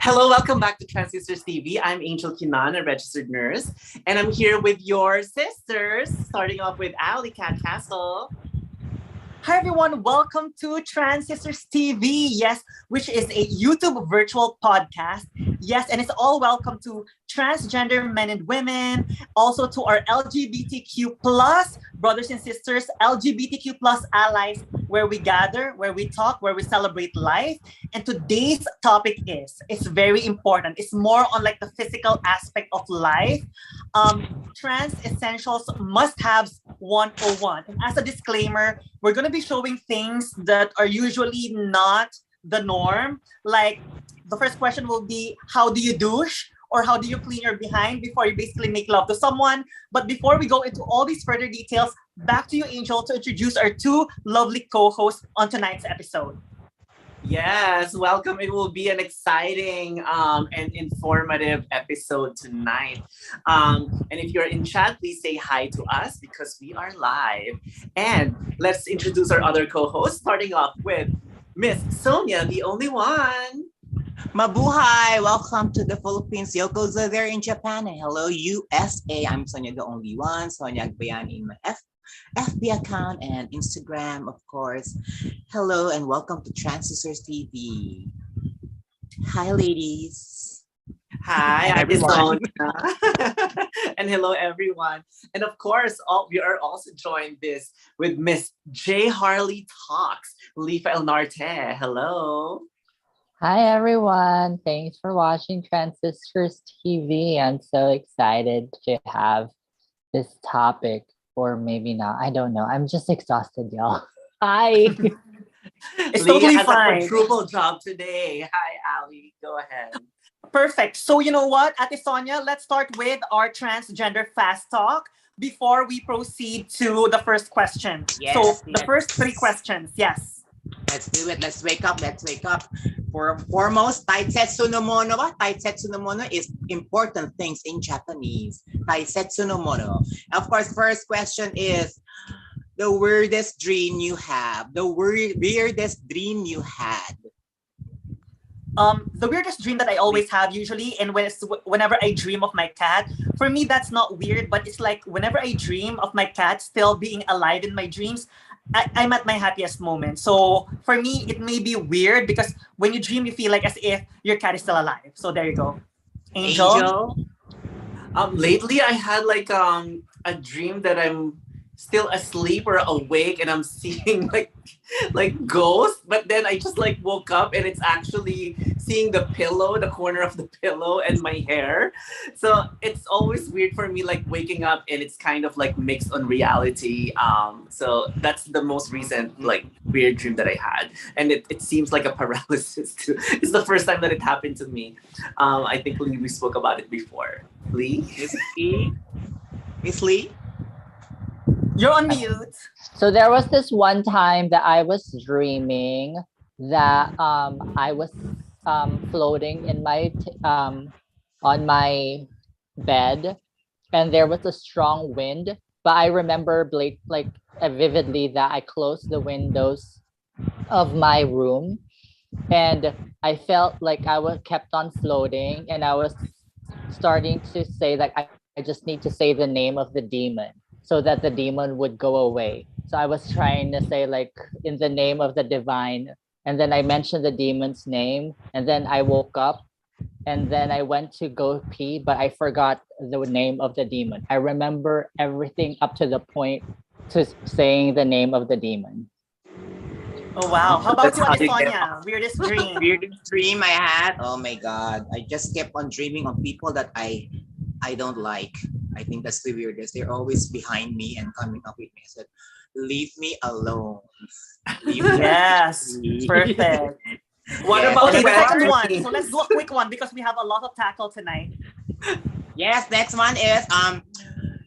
Hello, welcome back to Trans Sisters TV. I'm Angel Qinan, a registered nurse, and I'm here with your sisters, starting off with AllyCat Castle. Hi everyone, welcome to Trans Sisters TV, yes, which is a YouTube virtual podcast. Yes, and it's all welcome to transgender men and women, also to our LGBTQ plus brothers and sisters, LGBTQ plus allies, where we gather, where we talk, where we celebrate life. And today's topic it's very important. It's more on like the physical aspect of life. Trans Essentials Must-Haves 101. And as a disclaimer, we're going to be showing things that are usually not the norm. Like the first question will be, how do you douche? Or how do you clean your behind before you basically make love to someone? But before we go into all these further details, back to you, Angel, to introduce our two lovely co-hosts on tonight's episode. Yes, welcome. It will be an exciting and informative episode tonight. And if you're in chat, please say hi to us because we are live. And let's introduce our other co-hosts, starting off with Miss Sonia, the only one. Mabuhay! Welcome to the Philippines. Yoko's there in Japan. And hello, USA. I'm Sonia, the only one. Sonia Agbayani in my FB account and Instagram, of course. Hello and welcome to Trans Sisters TV. Hi, ladies. Hi, I'm Sonia. And hello, everyone. And of course, we are also joined with Miss J. Harley Talks, Faelnar. Hello. Hi everyone, thanks for watching Trans Sisters TV. I'm so excited to have this topic, or maybe not. I don't know. I'm just exhausted, y'all. Hi. It's totally fine. A quadruple job today. Hi, Ali. Go ahead. Perfect. So you know what, Ate Sonia, let's start with our transgender fast talk before we proceed to the first question. Yes, the first three questions, yes. Let's do it. Let's wake up. For foremost, taisetsu no mono. Taisetsu no mono is important things in Japanese. Taisetsu no mono. Of course, first question is the weirdest dream you have. The weirdest dream you had. The weirdest dream that I always have usually, and whenever I dream of my cat, for me that's not weird, but it's like whenever I dream of my cat still being alive in my dreams, I'm at my happiest moment. So for me, it may be weird because when you dream, you feel like as if your cat is still alive. So there you go. Angel? Lately I had like a dream that I'm still asleep or awake and I'm seeing like ghosts, but then I just like woke up and it's actually seeing the corner of the pillow and my hair. So it's always weird for me, like waking up and it's kind of like mixed on reality. So that's the most recent like weird dream that I had, and it seems like a paralysis too. It's the first time that it happened to me. I think we spoke about it before. Lee? Miss Lee? You're on mute. So there was this one time that I was dreaming that I was floating in my on my bed, and there was a strong wind. But I remember vividly that I closed the windows of my room, and I felt like I was kept on floating, and I was starting to say that I just need to say the name of the demon, so that the demon would go away. So I was trying to say like in the name of the divine, and then I mentioned the demon's name, and then I woke up, and then I went to go pee, but I forgot the name of the demon. I remember everything up to the point to saying the name of the demon. Oh wow. How about you, Ate Sonia? Weirdest dream. Weirdest dream I had? Oh my God. I just kept on dreaming of people that I don't like. I think that's the weirdest. They're always behind me and coming up with me. I said, leave me alone. Yes, perfect. What Yes. about Okay, the that? second one. So let's do a quick one because we have a lot of tackle tonight. Yes, next one is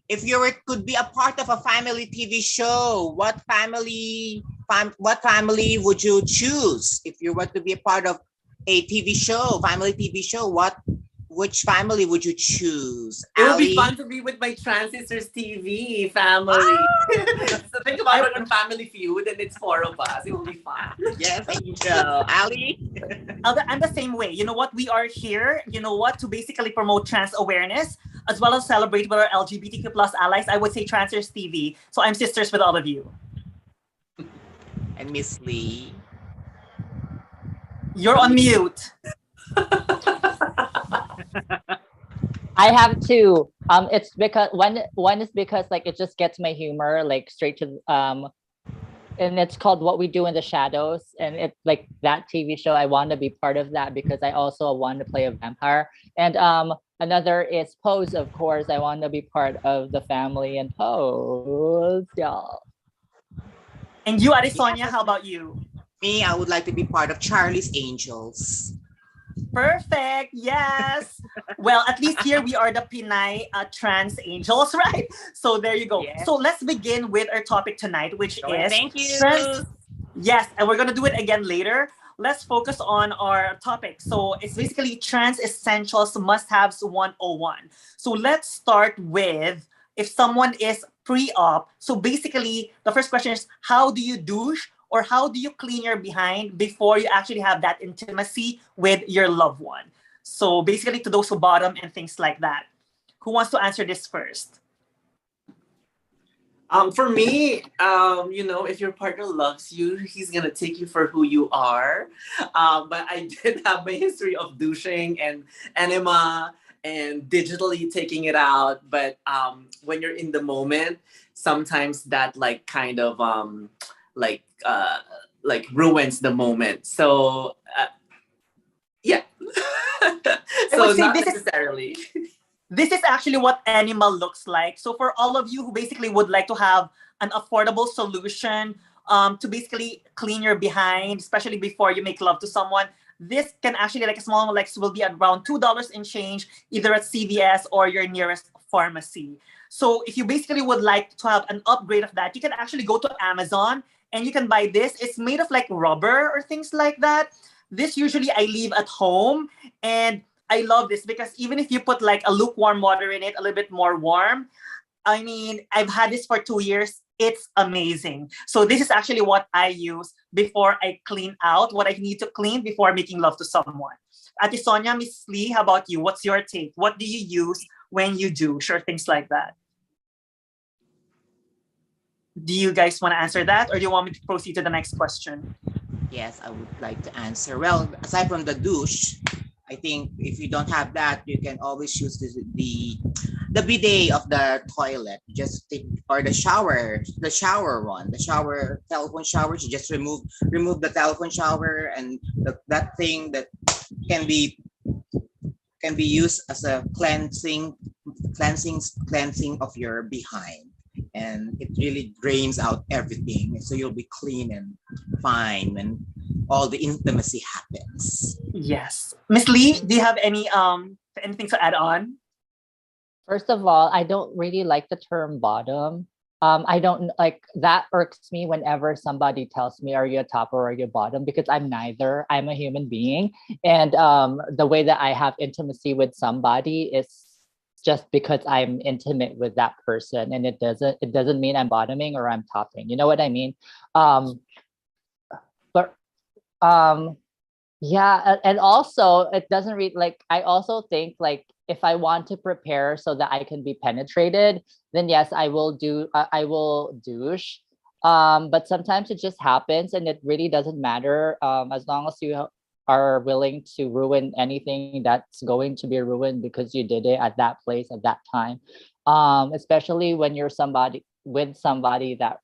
if you could be a part of a family TV show, what family would you choose? If you were to be a part of a TV show, family TV show, what Which family would you choose? It would be Ali? fun to be with my Trans Sisters TV family. So think about it on Family Feud, and it's four of us. It will be fun. Yes, Angel. Ali? I'm the same way. You know what? We are here, you know what, to basically promote trans awareness as well as celebrate with our LGBTQ plus allies. I would say Transers TV. So I'm sisters with all of you. And Miss Lee? You're on mute. I have two. It's because one is because like it just gets my humor like straight to and it's called What We Do in the Shadows, and it's like that TV show. I want to be part of that because I also want to play a vampire. And another is Pose, of course. I want to be part of the family and Pose, y'all. And you, Sonia, how about you? Me, I would like to be part of Charlie's Angels. Perfect. Yes. Well, at least here we are the Pinay trans angels, right? So there you go. Yes. So let's begin with our topic tonight, which is Thank you. Yes, and we're gonna do it again later. Let's focus on our topic. So it's basically trans essentials must-haves 101. So let's start with if someone is pre-op. So basically, the first question is how do you douche? Or how do you clean your behind before you actually have that intimacy with your loved one? So basically to those who bottom and things like that. Who wants to answer this first? For me, you know, if your partner loves you, he's gonna take you for who you are. But I did have my history of douching and enema and digitally taking it out. But when you're in the moment, sometimes that like kind of like ruins the moment. So yeah. So not necessarily. This is actually what animal looks like. So for all of you who basically would like to have an affordable solution to basically clean your behind, especially before you make love to someone, this can actually like a small one, like will be around $2 in change, either at CVS or your nearest pharmacy. So if you basically would like to have an upgrade of that, you can actually go to Amazon and you can buy this. It's made of like rubber or things like that. This usually I leave at home, and I love this because even if you put like a lukewarm water in it, a little bit more warm, I mean, I've had this for 2 years. It's amazing. So this is actually what I use before I clean out what I need to clean before making love to someone. Ate Sonia, Miss Lee, how about you? What's your take? What do you use when you douche or things like that? Do you guys want to answer that, or do you want me to proceed to the next question? Yes, I would like to answer. Well, aside from the douche, I think if you don't have that, you can always use the bidet of the toilet. Just take or the shower one, the shower telephone shower. You just remove the telephone shower and that thing that can be used as a cleansing of your behind. And it really drains out everything, so you'll be clean and fine when all the intimacy happens. Yes. Miss Lee, do you have anything to add on? First of all, I don't really like the term bottom. I don't like that irks me whenever somebody tells me, are you a top or are you a bottom? Because I'm neither. I'm a human being. And the way that I have intimacy with somebody is just because I'm intimate with that person, and it doesn't mean I'm bottoming or I'm topping. You know what I mean? Yeah, and also it doesn't read like I also think like if I want to prepare so that I can be penetrated, then yes, I will douche. But sometimes it just happens, and it really doesn't matter as long as you are willing to ruin anything that's going to be ruined because you did it at that place at that time. Especially when you're with somebody that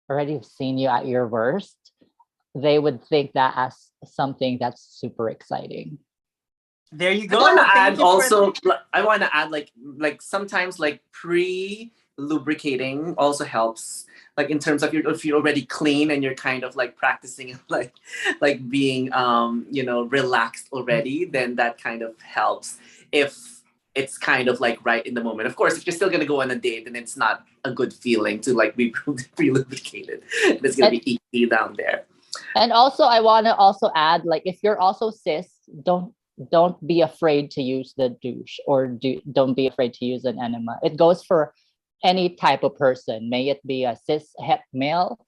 already seen you at your worst, they would think that as something that's super exciting. There you go. I want to add like sometimes like pre-lubricating also helps. Like in terms of if you're already clean and you're kind of like practicing like being relaxed already, then that kind of helps if it's kind of like right in the moment. Of course, if you're still gonna go on a date, then it's not a good feeling to like be pre-lubricated. It's gonna be icky down there. And also I want to also add, like if you're also cis, don't don't be afraid to use the douche, or don't be afraid to use an enema. It goes for any type of person, may it be a cis het male,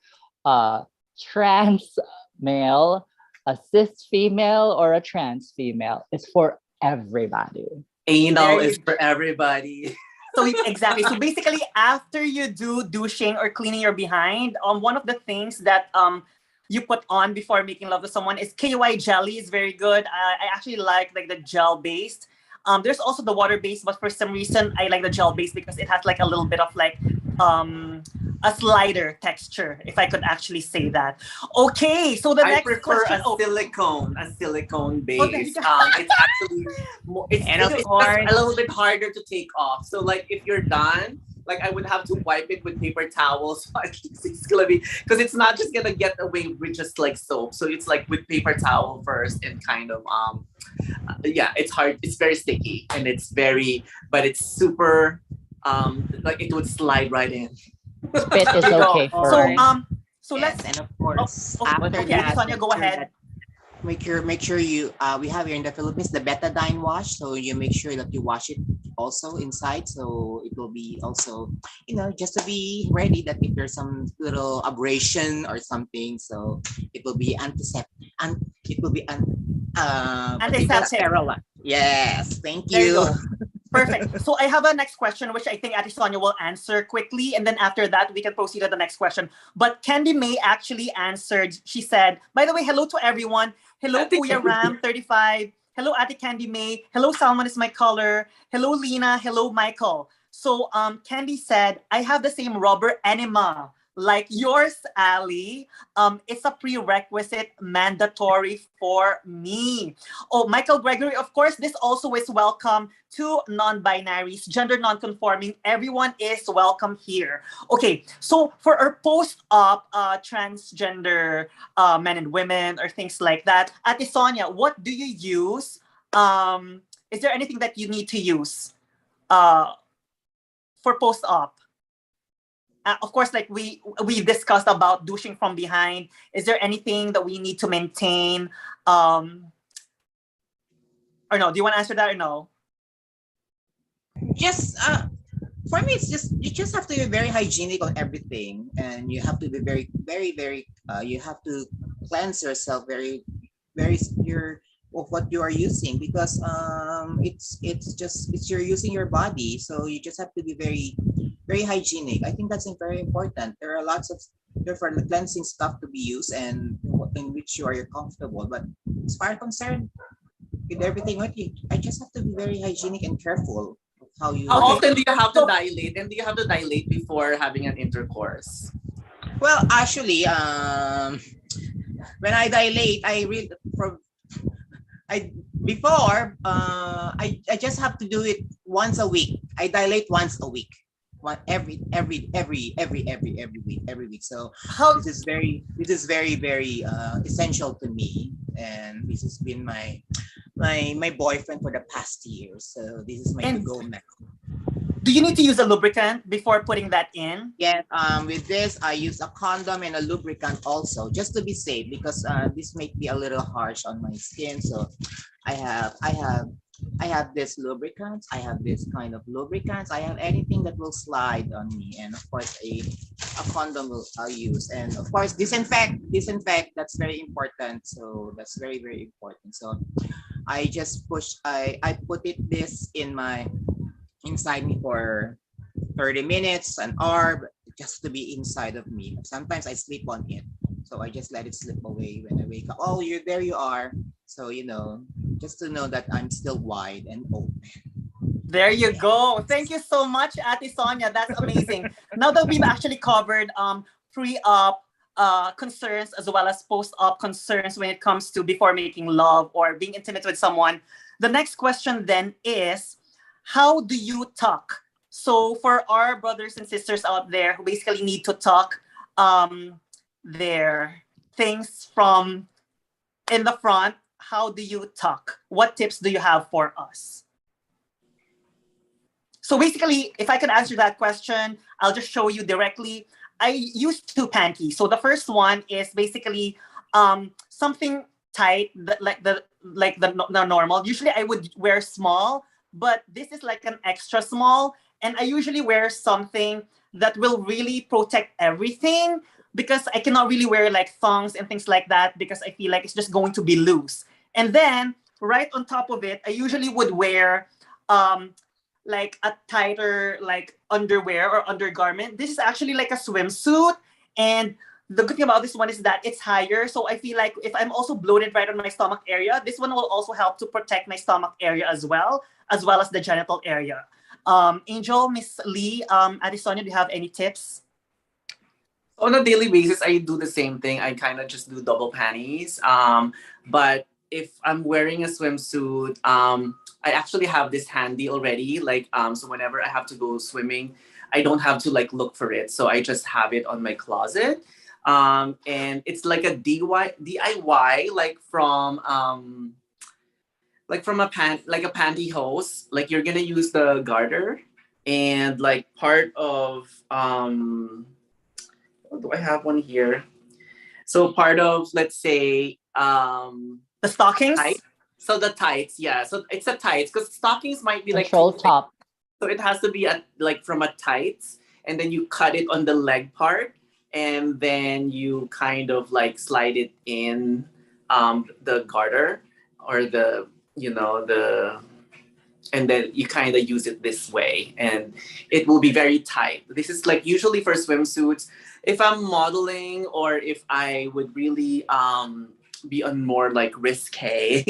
a trans male, a cis female, or a trans female. It's for everybody. Anal There is you for everybody. So exactly. So basically, after you do douching or cleaning your behind, one of the things that you put on before making love to someone is KY jelly. Is very good. I actually like the gel based. There's also the water based, but for some reason I like the gel based because it has like a little bit of like a slider texture, if I could actually say that. Okay, so the I next prefer question. a silicone Oh, there you base. go. It's actually more, And of it's just course, a little bit harder to take off. So like if you're done, like I would have to wipe it with paper towels. So at least it's gonna be, because it's not just gonna get away with just like soap. So it's like with paper towel first and kind of yeah, it's hard. It's very sticky and it's very, but it's super like it would slide right in. Spit is There you go. okay for So me. so yes, let's. and of course, Oh, after okay, that, Sonia, go make sure ahead. that make sure you we have here in the Philippines the betadine wash, so you make sure that you wash it also inside, so it will be also, just to be ready that if there's some little abrasion or something, so it will be antiseptic, and it will be what do you call it? Antiseptic. Sterile. Yes, thank There you you. go. Perfect. So I have a next question, which I think Ate Sonia will answer quickly. And then after that, we can proceed to the next question. But Candy May actually answered. She said, by the way, hello to everyone. Hello, Ate Kuya Candy. Ram 35. Hello, Ate Candy May. Hello, Salmon is my color. Hello, Lena. Hello, Michael. So Candy said, I have the same rubber enema like yours, Ally. It's a prerequisite mandatory for me. Oh, Michael Gregory, of course, this also is welcome to non-binaries, gender non-conforming. Everyone is welcome here. Okay, so for our post-op transgender men and women or things like that, Ate Sonia, what do you use? Is there anything that you need to use for post-op? Of course, like we discussed about douching from behind. Is there anything that we need to maintain? Or no? Do you want to answer that or no? Just for me, it's just you just have to be very hygienic on everything, and you have to be very, very, very. You have to cleanse yourself very, very secure of what you are using, because it's you're using your body, so you just have to be very, very hygienic. I think that's very important. There are lots of different cleansing stuff to be used, and in which you are comfortable. But as far as concerned, with everything, I just have to be very hygienic and careful of how you. How Okay. often do you have to So- dilate? And do you have to dilate before having an intercourse? Well, actually, when I dilate, I just have to do it once a week. I dilate once a week, one every week. So How this is very very essential to me, and this has been my boyfriend for the past year. So this is my And- to-go now. do you need to use a lubricant before putting that in? Yes, with this, I use a condom and a lubricant also, just to be safe, because this may be a little harsh on my skin. So I have this lubricants. I have this kind of lubricants. I have anything that will slide on me, and of course a condom I'll use, and of course disinfect. That's very important. So that's very very important. So I just I put this inside me for 30 minutes, an hour, just to be inside of me. Sometimes I sleep on it. So I just let it slip away when I wake up. Oh, there you are. So, just to know that I'm still wide and open. There you go. Thank you so much, Ate Sonia. That's amazing. Now that we've actually covered pre-op concerns as well as post-op concerns when it comes to before making love or being intimate with someone, the next question then is, how do you tuck? So for our brothers and sisters out there who basically need to tuck their things from in the front, how do you tuck? What tips do you have for us? So basically, if I could answer that question, I'll just show you directly. I use two panties. So the first one is basically something tight, like like the normal. Usually I would wear small, but this is like an extra small, and I usually wear something that will really protect everything because I cannot really wear like thongs and things like that because I feel like it's just going to be loose. And then right on top of it, I usually would wear um like a tighter like underwear or undergarment. This is actually like a swimsuit, and the good thing about this one is that it's higher. So I feel like if I'm also bloated right on my stomach area, this one will also help to protect my stomach area as well as the genital area. Angel, Miss Lee, Sonia, do you have any tips? On a daily basis, I do the same thing. I kind of just do double panties. But if I'm wearing a swimsuit, I actually have this handy already. Like, so whenever I have to go swimming, I don't have to like look for it. So I just have it on my closet. And it's like a DIY, like from a like a pantyhose. Like you're gonna use the garter, and like part of do I have one here? So part of, let's say, The stockings? tight. So the tights, yeah. So it's a tights because stockings might be like too Control thick. top. So it has to be like from a tights, and then you cut it on the leg part, and then you kind of like slide it in the garter or the and then you kind of use it this way, and it will be very tight. This is like usually for swimsuits. If I'm modeling or if I would really be on more like risque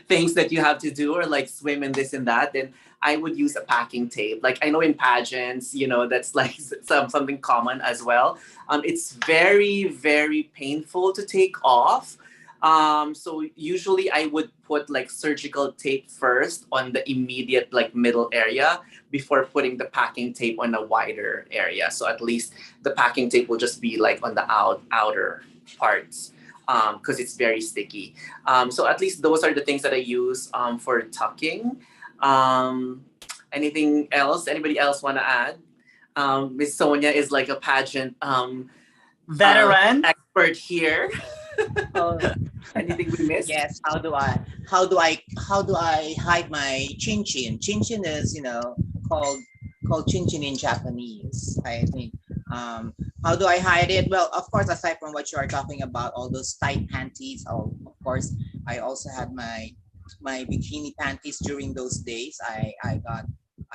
things that you have to do, or like swim and this and that, then I would use a packing tape. Like I know in pageants, that's like something common as well. It's very, very painful to take off. So usually I would put like surgical tape first on the immediate like middle area before putting the packing tape on a wider area. So at least the packing tape will just be like on the outer parts, because it's very sticky. So at least those are the things that I use for tucking. Um, Anything else? Anybody else want to add? Miss Sonia is like a pageant Veteran? expert here. Oh, Anything we missed? yes. How do I hide my chin chin? Chin chin is called chin chin in Japanese. I think. How do I hide it? Well, of course, aside from what you are talking about, all those tight panties. Of course, I also had my bikini panties during those days. I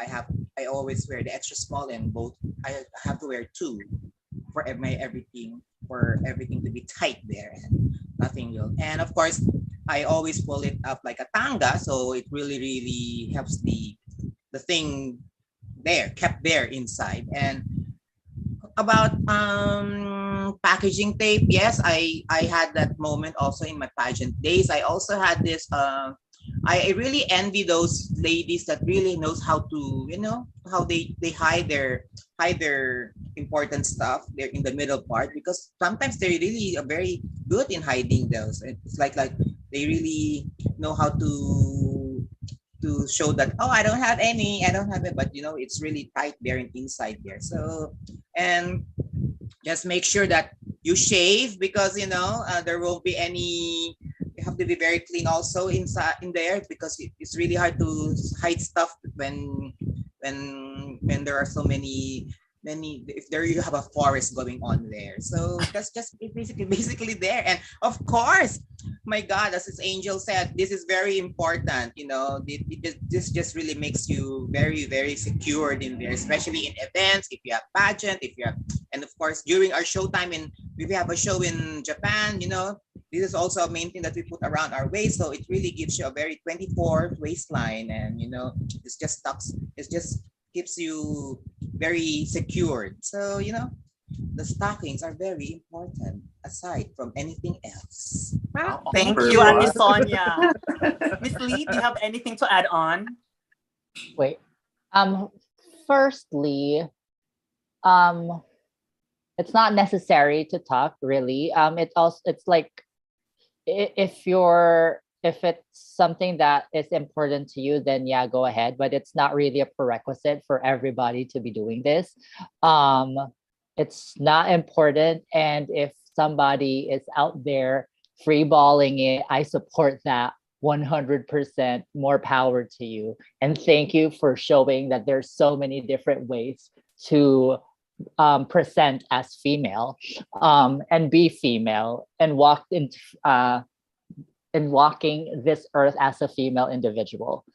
have I always wear the extra small and both. I have to wear two for everything to be tight there and nothing will. And of course, I always pull it up like a tanga, so it really helps the thing there kept there inside. And about packaging tape, yes, I had that moment also in my pageant days. I also had this I really envy those ladies that really knows how to how they hide their important stuff there in the middle part, because sometimes they really are very good in hiding those. It's like they really know how to show that, oh, I don't have it, but it's really tight there and inside there. So, and just make sure that you shave, because there won't be any. You have to be very clean also inside in there, because it's really hard to hide stuff when there are so many, if there you have a forest going on there. So that's just basically there. And of course, my God, as this Angel said, this is very important. This just really makes you very, very secured in there, especially in events, if you have pageant, if you have, and of course during our showtime, if we have a show in Japan, this is also a main thing that we put around our waist. So it really gives you a very 24 waistline, and it's just tucks, it just keeps you very secured. So the stockings are very important aside from anything else. Thank For you, Ate what? Sonia. Miss Lee, do you have anything to add on? Wait. Firstly, um, it's not necessary to talk really. It's like if it's something that is important to you, then yeah, go ahead. But it's not really a prerequisite for everybody to be doing this. Um, it's not important, and if somebody is out there freeballing it, I support that 100% more power to you. And thank you for showing that there's so many different ways to present as female, and be female, and walking this earth as a female individual.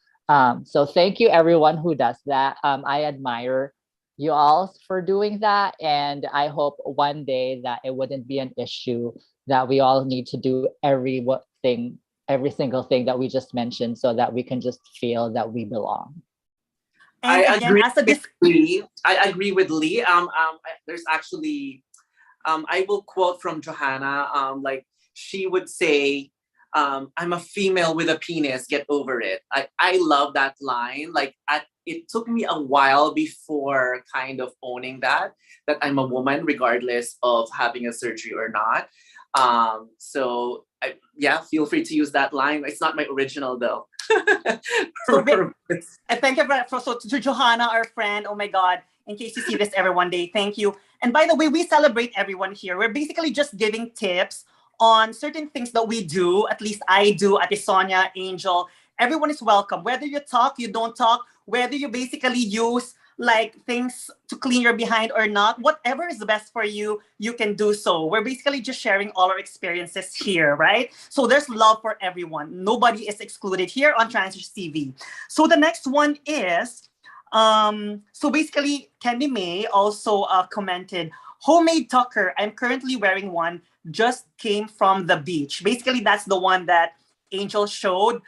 So thank you everyone who does that. I admire you all for doing that, and I hope one day that it wouldn't be an issue that we all need to do every single thing that we just mentioned, so that we can just feel that we belong. And I again, agree as a with Lee. I agree with Lee. There's actually, I will quote from Johanna. Like she would say, "I'm a female with a penis. Get over it." I love that line. Like it took me a while before kind of owning that I'm a woman, regardless of having a surgery or not. So feel free to use that line. It's not my original though. So, and thank you to Johanna, our friend. Oh my God! In case you see this ever one day, thank you. And by the way, we celebrate everyone here. We're basically just giving tips on certain things that we do. At least I do. At Sonia, Angel, everyone is welcome. Whether you talk, you don't talk. Whether you basically use like things to clean your behind or not, whatever is the best for you, you can do so. We're basically just sharing all our experiences here, right? So there's love for everyone. Nobody is excluded here on Transgender TV. So the next one is, so basically Candy May also commented, homemade tucker, I'm currently wearing one, just came from the beach. Basically, that's the one that Angel showed,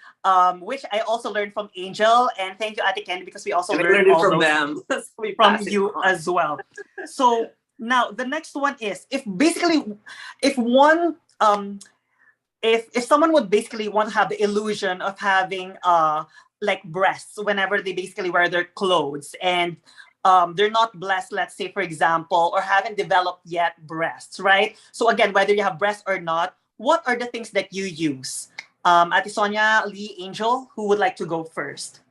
which I also learned from Angel. And thank you, Ate Candy, because we also learned it all from those them. So from you as well. So now the next one is, if one if someone would basically want to have the illusion of having like breasts whenever they basically wear their clothes, and they're not blessed, let's say for example, or haven't developed yet breasts, right? So again, whether you have breasts or not, what are the things that you use? Ate Sonia, Lee, Angel, who would like to go first?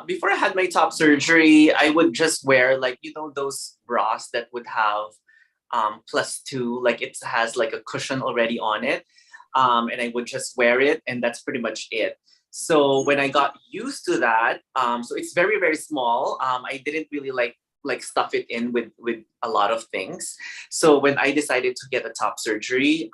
Before I had my top surgery, I would just wear like, those bras that would have +2, like it has like a cushion already on it. And I would just wear it, and that's pretty much it. So when I got used to that, so it's very, very small. I didn't really like stuff it in with a lot of things. So when I decided to get a top surgery,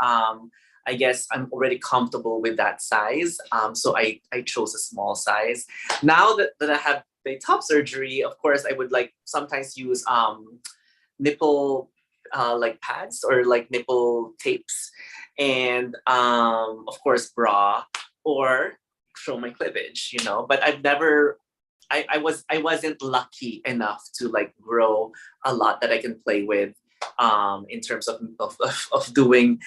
I guess I'm already comfortable with that size. So I chose a small size. Now that I have the top surgery, of course, I would like sometimes use nipple like pads or like nipple tapes, and of course bra, or show my cleavage, But I've never, I wasn't lucky enough to like grow a lot that I can play with. In terms of doing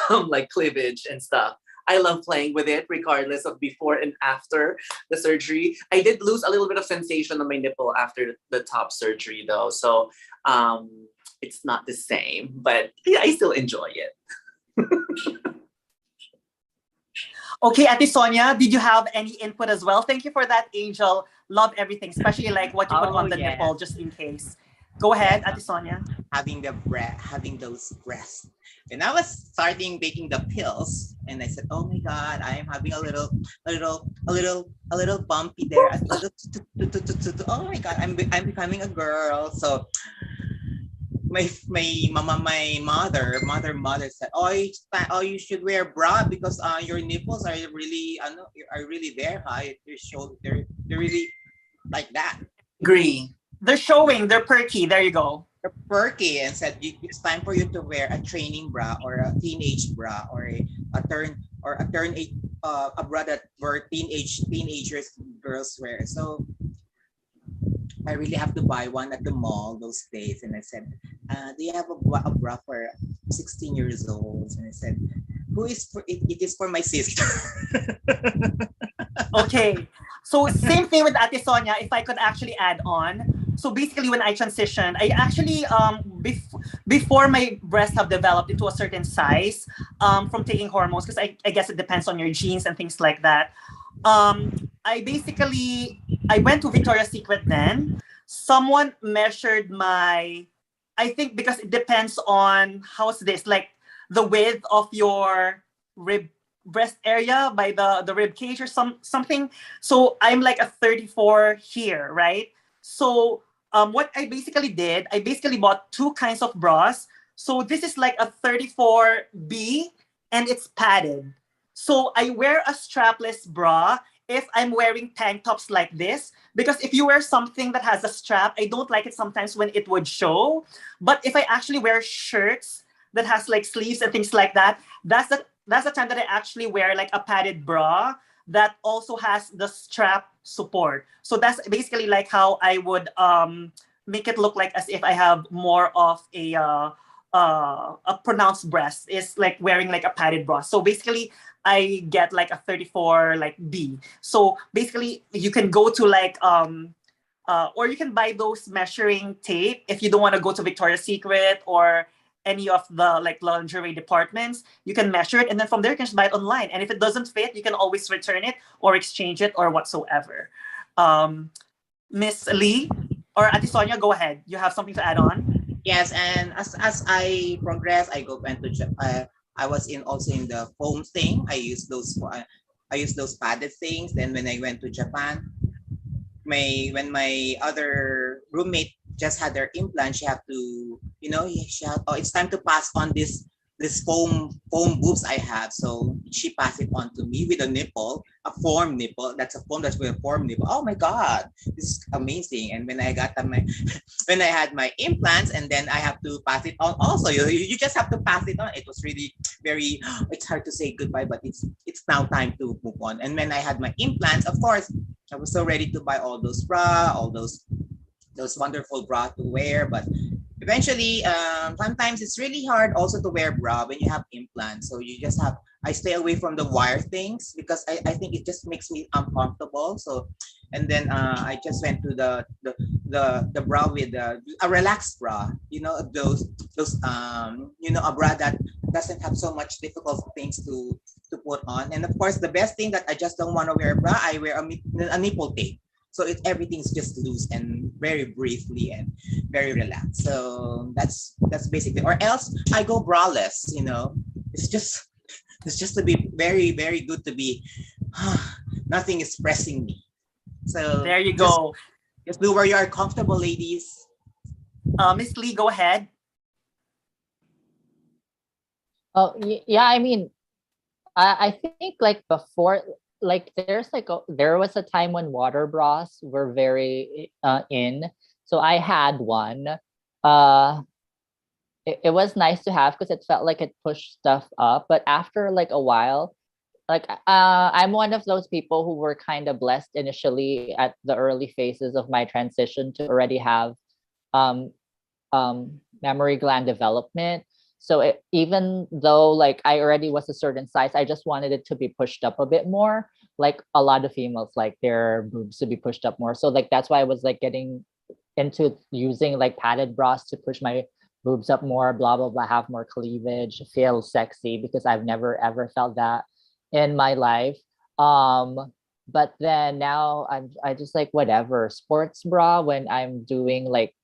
like cleavage and stuff. I love playing with it regardless of before and after the surgery. I did lose a little bit of sensation on my nipple after the top surgery though. So it's not the same, but yeah, I still enjoy it. Okay, Ate Sonia, did you have any input as well? Thank you for that, Angel. Love everything, especially like what you put on the nipple, just in case. Go ahead, Ate Sonia. Having those breasts. And I was starting taking the pills, and I said, "Oh my God, I am having a little bumpy there. Oh my God, I'm becoming a girl." So my mother said, you should wear bra because your nipples are really there. They're really like that. Agree. They're showing, they're perky. There you go. They're perky, and said it's time for you to wear a training bra or a teenage bra or a bra that where teenagers girls wear. So I really have to buy one at the mall those days. And I said, do you have a bra for 16 years old? And I said, it is for my sister. Okay. So same thing with Ate Sonia, if I could actually add on. So basically when I transitioned, I actually, before my breasts have developed into a certain size from taking hormones, because I guess it depends on your genes and things like that. I went to Victoria's Secret then. Someone measured I think because it depends on, how's this, like the width of your rib breast area, by the rib cage or something. So I'm like a 34 here, right? So what I basically did, I basically bought two kinds of bras. So this is like a 34B and it's padded. So I wear a strapless bra if I'm wearing tank tops like this. Because if you wear something that has a strap, I don't like it sometimes when it would show. But if I actually wear shirts that has like sleeves and things like that, that's the time that I actually wear like a padded bra that also has the strap support. So that's basically like how I would make it look like as if I have more of a pronounced breast, is like wearing like a padded bra. So basically I get like a 34 like B. So basically you can go to like or you can buy those measuring tape if you don't want to go to Victoria's Secret or any of the like lingerie departments. You can measure it, and then from there you can just buy it online. And if it doesn't fit, you can always return it or exchange it or whatsoever. Miss Lee or Ate Sonia, go ahead. You have something to add on? Yes, and as I progress, went to I was in also in the foam thing. I used those padded things. Then when I went to Japan, when my other roommate just had their implant, she had to, she had, oh, it's time to pass on this foam boobs I have. So she passed it on to me with a nipple, a form nipple. That's a foam that's with a form nipple. Oh my god, this is amazing. And when I got my when I had my implants, and then I have to pass it on also. You just have to pass it on. It was really very, it's hard to say goodbye, but it's now time to move on. And when I had my implants, of course, I was so ready to buy all those bra, all those wonderful bra to wear. But eventually, sometimes it's really hard also to wear bra when you have implants. So you just have, I stay away from the wire things because I think it just makes me uncomfortable. So, and then I just went to the bra with a relaxed bra. Those a bra that doesn't have so much difficult things to put on. And of course, the best thing that I just don't want to wear a bra, I wear a nipple tape. So everything's just loose and very briefly and very relaxed. So that's basically. Or else I go braless. It's just to be very, very good to be. Nothing is pressing me. So There you go. Just do where you are comfortable, ladies. Miss Lee, go ahead. Oh, yeah. I mean, I think like before, like there was a time when water bras were very in. So I had one. Uh, it was nice to have because it felt like it pushed stuff up. But after like a while, like I'm one of those people who were kind of blessed initially at the early phases of my transition to already have um memory gland development. So even though like I already was a certain size, I just wanted it to be pushed up a bit more. Like a lot of females like their boobs to be pushed up more. So like that's why I was like getting into using like padded bras to push my boobs up more, blah blah blah, have more cleavage, feel sexy, because I've never ever felt that in my life. But then now I just like whatever sports bra when I'm doing like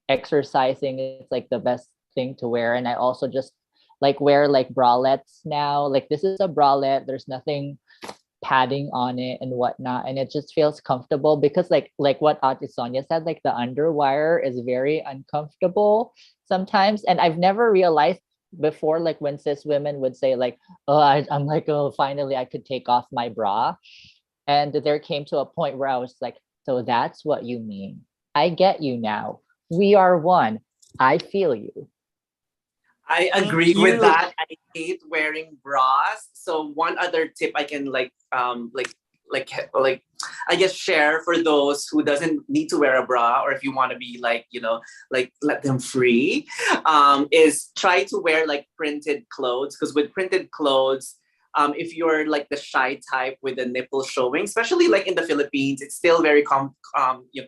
exercising. It's like the best thing to wear. And I also just like wear like bralettes now. Like this is a bralette, there's nothing padding on it and whatnot, and it just feels comfortable because like what Ate Sonia said, like the underwire is very uncomfortable sometimes. And I've never realized before, like when cis women would say like, oh, I'm like, oh, finally I could take off my bra. And there came to a point where I was like, so that's what you mean. I get you now. We are one. I feel you. I Thank agree with you. that. I hate wearing bras. So one other tip I can like I guess share for those who doesn't need to wear a bra, or if you want to be like, like let them free, is try to wear like printed clothes, because with printed clothes, if you're like the shy type with the nipple showing, especially like in the Philippines, it's still very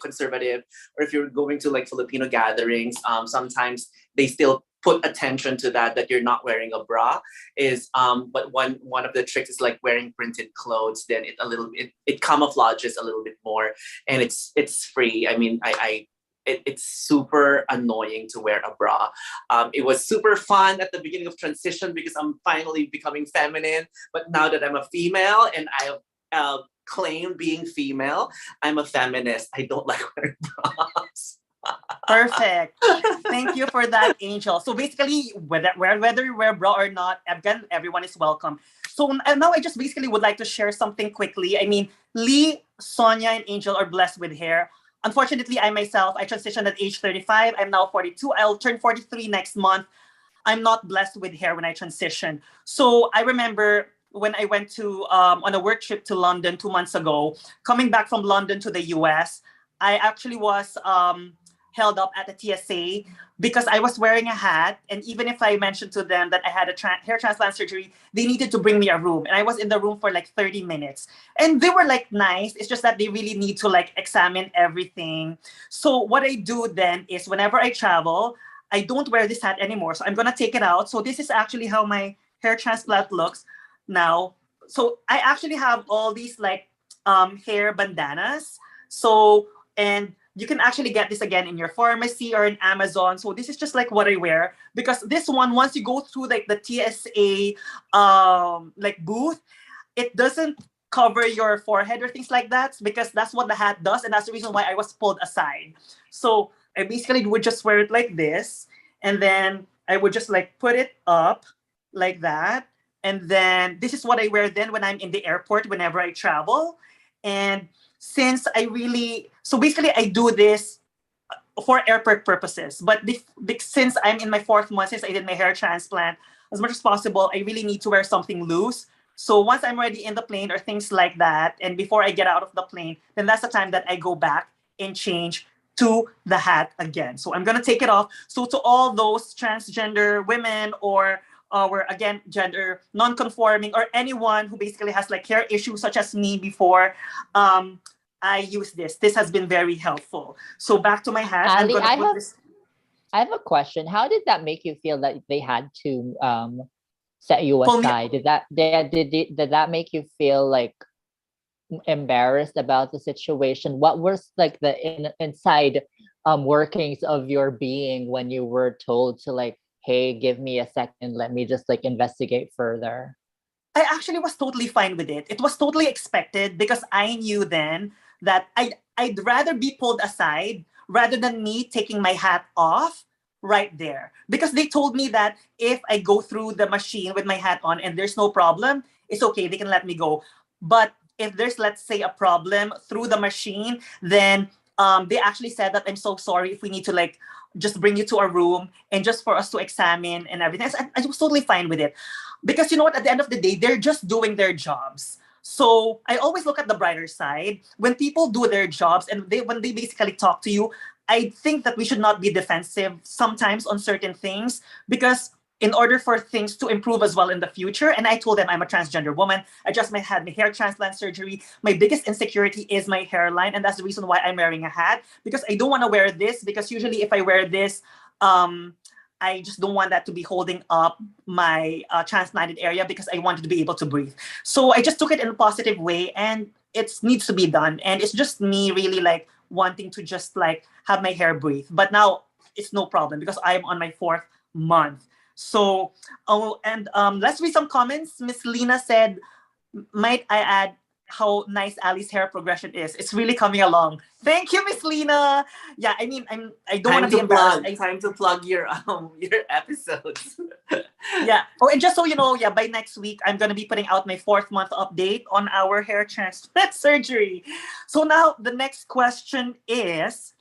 conservative. Or if you're going to like Filipino gatherings, sometimes they still put attention to that you're not wearing a bra. Is but one of the tricks is like wearing printed clothes. Then it camouflages a little bit more, and it's free. I mean, I it's super annoying to wear a bra. It was super fun at the beginning of transition because I'm finally becoming feminine. But now that I'm a female and I have claimed being female, I'm a feminist. I don't like wearing bras. Perfect. Thank you for that, Angel. So basically, whether you wear bra or not, again, everyone is welcome. So now I just basically would like to share something quickly. I mean, Lee, Sonia, and Angel are blessed with hair. Unfortunately, I myself, I transitioned at age 35. I'm now 42. I'll turn 43 next month. I'm not blessed with hair when I transitioned. So I remember when I went to on a work trip to London 2 months ago, coming back from London to the US, I actually was held up at the TSA because I was wearing a hat. And even if I mentioned to them that I had a hair transplant surgery, they needed to bring me a room. And I was in the room for like 30 minutes. And they were like nice. It's just that they really need to like examine everything. So what I do then is whenever I travel, I don't wear this hat anymore. So I'm going to take it out. So this is actually how my hair transplant looks now. So I actually have all these like hair bandanas. So, and you can actually get this again in your pharmacy or in Amazon. So this is just like what I wear because this one, once you go through like the TSA like booth, it doesn't cover your forehead or things like that because that's what the hat does. And that's the reason why I was pulled aside. So I basically would just wear it like this. And then I would just like put it up like that. And then this is what I wear then when I'm in the airport, whenever I travel. And since so basically I do this for airport purposes. But since I'm in my 4th month, since I did my hair transplant, as much as possible, I really need to wear something loose. So once I'm already in the plane or things like that, and before I get out of the plane, then that's the time that I go back and change to the hat again. So I'm going to take it off. So to all those transgender women or again, gender non-conforming or anyone who basically has like hair issues such as me before, I use this. This has been very helpful. So back to my hat. I'm Ali, going to put this. I have a question. How did that make you feel that they had to set you Pull me- aside? Did that make you feel like embarrassed about the situation? What was like the inside workings of your being when you were told to like, hey, give me a second, let me just like investigate further? I actually was totally fine with it. It was totally expected because I knew then that I'd rather be pulled aside rather than me taking my hat off right there. Because they told me that if I go through the machine with my hat on and there's no problem, it's okay, they can let me go. But if there's, let's say, a problem through the machine, then they actually said that I'm so sorry if we need to like just bring you to a room and just for us to examine and everything. I was totally fine with it. Because you know what, at the end of the day, they're just doing their jobs. So I always look at the brighter side. When people do their jobs and when they basically talk to you, I think that we should not be defensive sometimes on certain things because in order for things to improve as well in the future, and I told them I'm a transgender woman, I just had my hair transplant surgery. My biggest insecurity is my hairline, and that's the reason why I'm wearing a hat because I don't want to wear this because usually if I wear this, I just don't want that to be holding up my transplanted area because I wanted to be able to breathe. So I just took it in a positive way and it needs to be done. And it's just me really like wanting to just like have my hair breathe. But now it's no problem because I'm on my 4th month. So, let's read some comments. Miss Lena said, might I add how nice Ali's hair progression is? It's really coming along. Thank you, Miss Lena. Yeah, I mean, I don't want to be embarrassed. Time to plug your episodes. Yeah. Oh, and just so you know, yeah, by next week I'm gonna be putting out my 4th month update on our hair transplant surgery. So now the next question is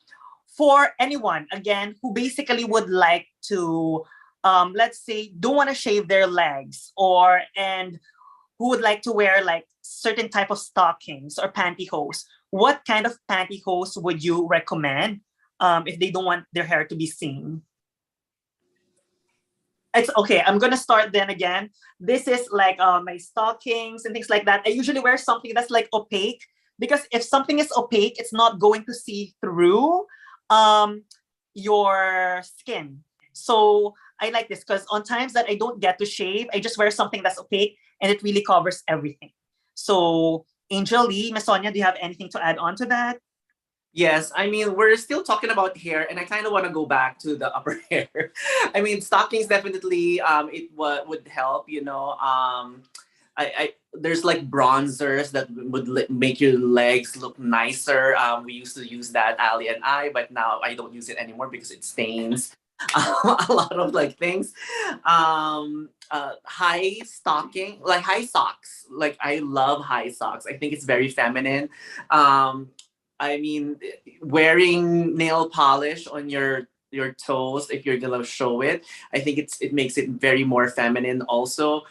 for anyone again who basically would like to, let's say, don't want to shave their legs and who would like to wear like certain type of stockings or pantyhose. What kind of pantyhose would you recommend if they don't want their hair to be seen? It's okay. I'm gonna start then again. This is like my stockings and things like that. I usually wear something that's like opaque because if something is opaque, it's not going to see through your skin. So I like this because on times that I don't get to shave, I just wear something that's opaque and it really covers everything. So Angel Lee, Miss Sonia, do you have anything to add on to that? Yes, I mean we're still talking about hair, and I kind of want to go back to the upper hair. I mean, stockings definitely would help. I there's like bronzers that would make your legs look nicer. We used to use that, Ali and I, but now I don't use it anymore because it stains a lot of like things. High socks. Like I love high socks. I think it's very feminine. Um, I mean, wearing nail polish on your toes if you're gonna show it, I think it makes it very more feminine also.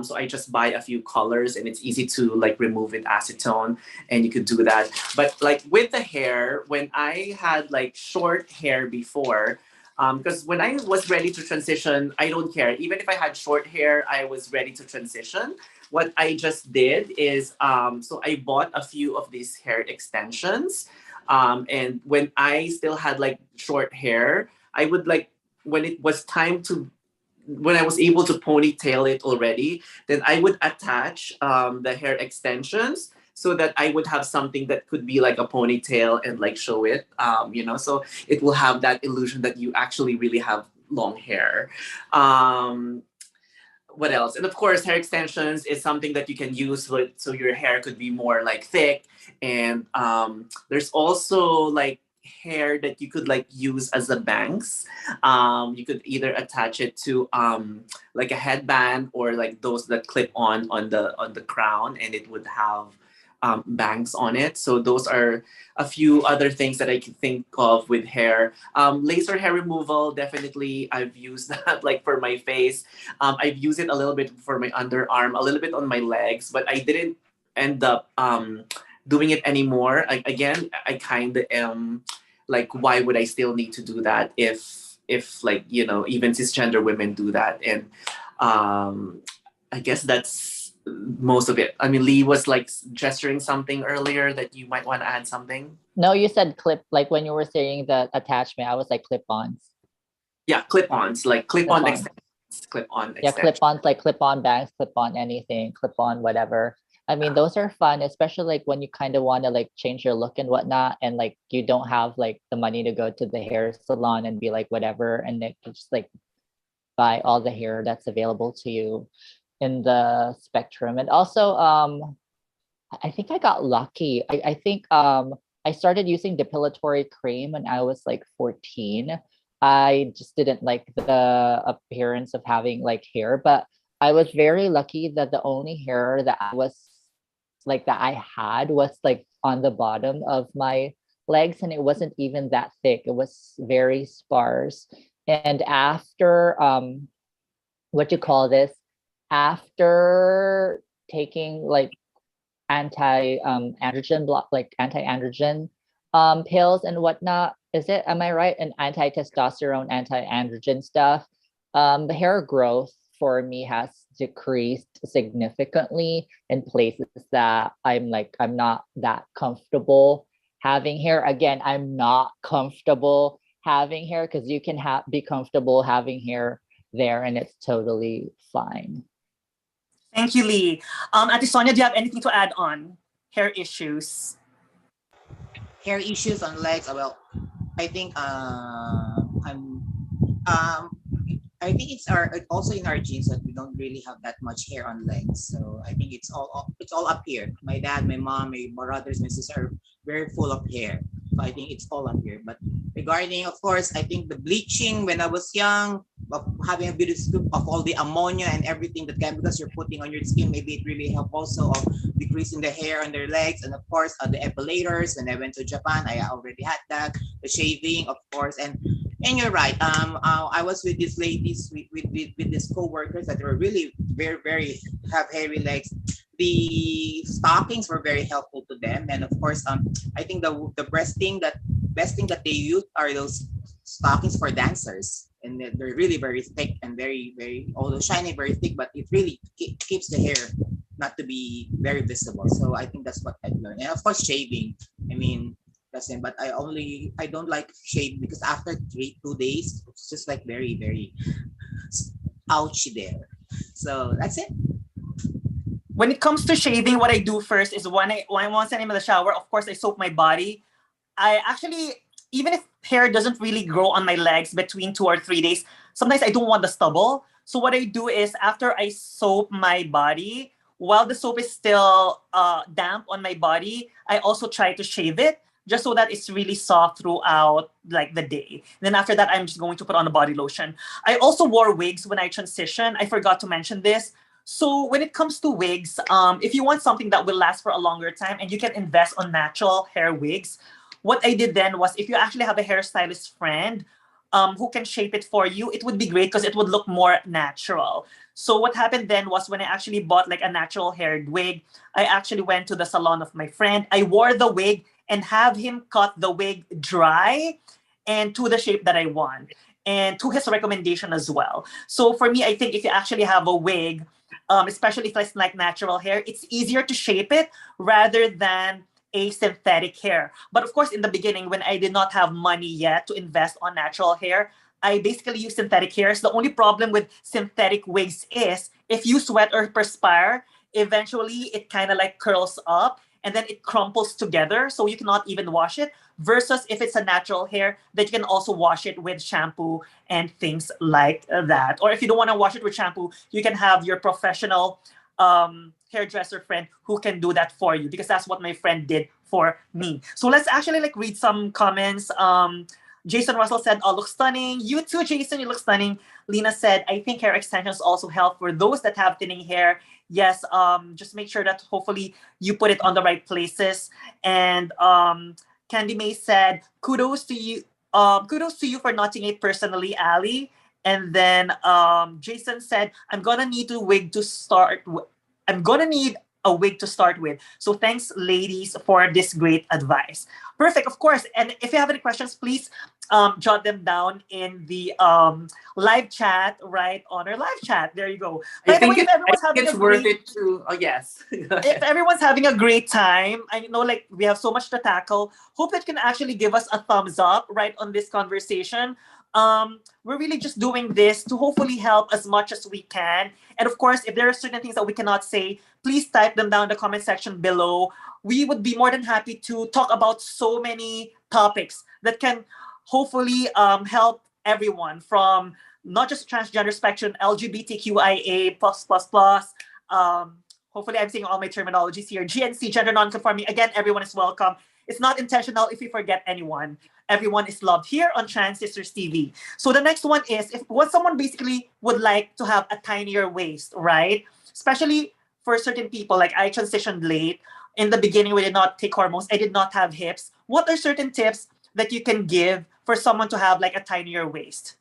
So I just buy a few colors and it's easy to like remove with acetone, and you could do that. But like with the hair, when I had like short hair before, because when I was ready to transition, I don't care. Even if I had short hair, I was ready to transition. What I just did is, so I bought a few of these hair extensions. And when I still had like short hair, I would like, when it was time to, when I was able to ponytail it already, then I would attach the hair extensions so that I would have something that could be like a ponytail and like show it, so it will have that illusion that you actually really have long hair. Um, what else? And of course, hair extensions is something that you can use so your hair could be more like thick. And there's also like hair that you could like use as a bangs. You could either attach it to like a headband, or like those that clip on the crown, and it would have bangs on it. So those are a few other things that I can think of with hair. Laser hair removal, definitely I've used that like for my face. I've used it a little bit for my underarm, a little bit on my legs, but I didn't end up doing it anymore. Again, I kind of am like, why would I still need to do that if like, even cisgender women do that? And I guess that's most of it. I mean, Lee was like gesturing something earlier that you might want to add something. No, you said clip, like when you were saying the attachment, I was like clip-ons. Yeah, clip-ons, like clip-on Clip-ons. extensions, clip-on Yeah, extensions. clip-ons, like clip-on bags, clip-on anything, clip-on whatever. I mean, those are fun, especially like when you kind of want to like change your look and whatnot, and like you don't have like the money to go to the hair salon and be like whatever, and then just like buy all the hair that's available to you in the spectrum. And also, I think I got lucky. I think I started using depilatory cream when I was like 14. I just didn't like the appearance of having like hair, but I was very lucky that the only hair that I had was like on the bottom of my legs, and it wasn't even that thick. It was very sparse. And after what you call this, after taking like androgen block, like anti-androgen pills and whatnot, is it, am I right, and anti-testosterone, anti-androgen stuff, the hair growth for me has decreased significantly in places that I'm not that comfortable having hair. Again, I'm not comfortable having hair, because you can be comfortable having hair there and it's totally fine. Thank you, Lee. Ate Sonia, do you have anything to add on hair issues? Hair issues on legs. Well, I think um I think also in our genes that we don't really have that much hair on legs. So I think it's all up here. My dad, my mom, my brothers, my sister are very full of hair. So I think it's all up here. But regarding, of course, I think the bleaching when I was young, of having a bit of all the ammonia and everything that chemicals you're putting on your skin, maybe it really helped also of decreasing the hair on their legs. And of course, the epilators. When I went to Japan, I already had that. The shaving, of course, and you're right. I was with these ladies, with these co-workers that were really very, very have hairy legs. The stockings were very helpful to them, and of course, I think the best thing that they use are those stockings for dancers, and they're really very thick and very, very, although shiny, very thick, but it really keeps the hair not to be very visible. So I think that's what I've learned, and of course, shaving. I mean, that's it. But I don't like shave because after 2 days, it's just like very, very ouchy there. So that's it. When it comes to shaving, what I do first is once I'm in the shower, of course, I soak my body. I actually, even if hair doesn't really grow on my legs between 2 or 3 days, sometimes I don't want the stubble. So what I do is after I soap my body, while the soap is still damp on my body, I also try to shave it just so that it's really soft throughout like the day. Then after that, I'm just going to put on a body lotion. I also wore wigs when I transitioned. I forgot to mention this. So when it comes to wigs, if you want something that will last for a longer time and you can invest on natural hair wigs, what I did then was if you actually have a hairstylist friend who can shape it for you, it would be great because it would look more natural. So what happened then was when I actually bought like a natural haired wig, I actually went to the salon of my friend. I wore the wig and have him cut the wig dry and to the shape that I want and to his recommendation as well. So for me, I think if you actually have a wig, especially if it's like natural hair, it's easier to shape it rather than a synthetic hair. But of course, in the beginning, when I did not have money yet to invest on natural hair, I basically use synthetic hairs. The only problem with synthetic wigs is if you sweat or perspire, eventually it kind of like curls up and then it crumples together. So you cannot even wash it. Versus if it's a natural hair, that you can also wash it with shampoo and things like that. Or if you don't want to wash it with shampoo, you can have your professional hairdresser friend who can do that for you because that's what my friend did for me. So let's actually like read some comments. Jason Russell said, "Oh, look stunning." You too, Jason. You look stunning. Lena said, "I think hair extensions also help for those that have thinning hair." Yes. Just make sure that hopefully you put it on the right places. And Candy May said, "Kudos to you. Kudos to you for noting it personally, Ali." And then Jason said, "I'm gonna need to wig to start. I'm gonna need a wig to start with. So thanks, ladies, for this great advice." Perfect, of course. And if you have any questions, please jot them down in the live chat, right on our live chat. There you go. By the way, if I everyone's think having it's a worth great it to. Oh yes. Go if ahead. everyone's having a great time, I know like we have so much to tackle. Hope that you can actually give us a thumbs up right on this conversation. We're really just doing this to hopefully help as much as we can. And of course, if there are certain things that we cannot say, please type them down in the comment section below. We would be more than happy to talk about so many topics that can hopefully help everyone from not just transgender spectrum, LGBTQIA plus. Um, Hopefully, I'm saying all my terminologies here. GNC, gender nonconforming. Again, everyone is welcome. It's not intentional if we forget anyone. Everyone is loved here on Trans Sisters TV. So the next one is if what someone basically would like to have a tinier waist, right? Especially for certain people, like I transitioned late. In the beginning, we did not take hormones. I did not have hips. What are certain tips that you can give for someone to have like a tinier waist?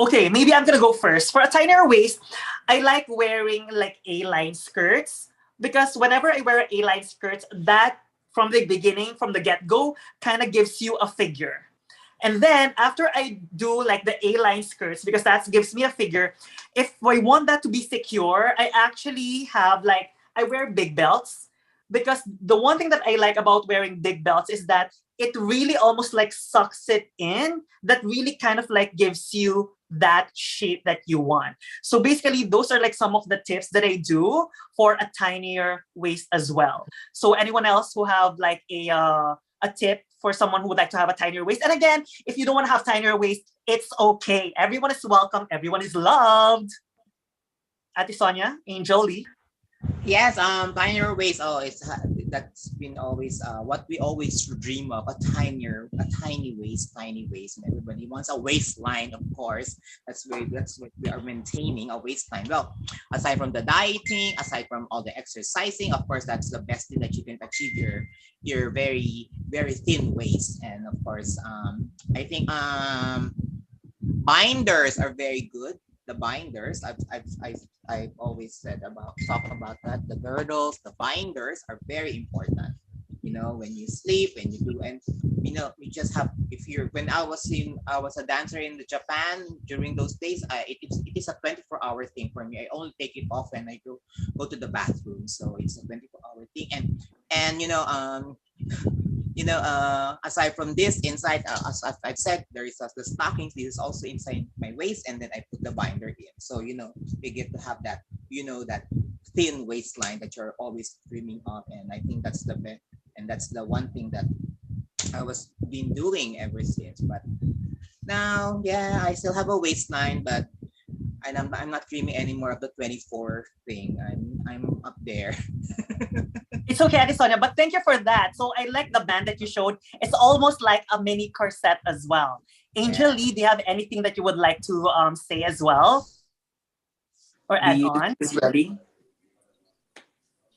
Okay, maybe I'm gonna go first. For a tinier waist, I like wearing like A-line skirts because whenever I wear A-line skirts, that from the beginning, from the get-go, kind of gives you a figure. And then after I do like the A-line skirts, because that gives me a figure, if I want that to be secure, I actually have like I wear big belts because the one thing that I like about wearing big belts is that it really almost like sucks it in. That really kind of like gives you that shape that you want. So basically, those are like some of the tips that I do for a tinier waist as well. So anyone else who have like a tip for someone who would like to have a tinier waist? And again, if you don't want to have tinier waist, it's okay. Everyone is welcome. Everyone is loved. Ate Sonia, Angel Lee. Yes, binary waist. Oh, that's been always what we always dream of, a tiny waist, and everybody wants a waistline, of course. That's what we are maintaining, a waistline. Well, aside from the dieting, aside from all the exercising, of course, that's the best thing that you can achieve your very very thin waist, and of course, I think binders are very good. The binders, I've always said about talk about that. The girdles, the binders are very important. You know, when you sleep, when you do, and you know, you just have. If you're when I was a dancer in Japan during those days. It is a 24-hour thing for me. I only take it off when I go to the bathroom. So it's a 24-hour thing, and aside from this, inside, as I've said, there is the stockings. This is also inside my waist, and then I put the binder in. So we get to have that, that thin waistline that you're always dreaming of, and I think that's the best. And that's the one thing that I was been doing ever since. But now, yeah, I still have a waistline, but I'm not dreaming anymore of the 24 thing. I'm up there. It's okay, Ate Sonia, but thank you for that. So I like the band that you showed. It's almost like a mini corset as well. Angel Yeah. Lee, do you have anything that you would like to say as well or add The on? is ready.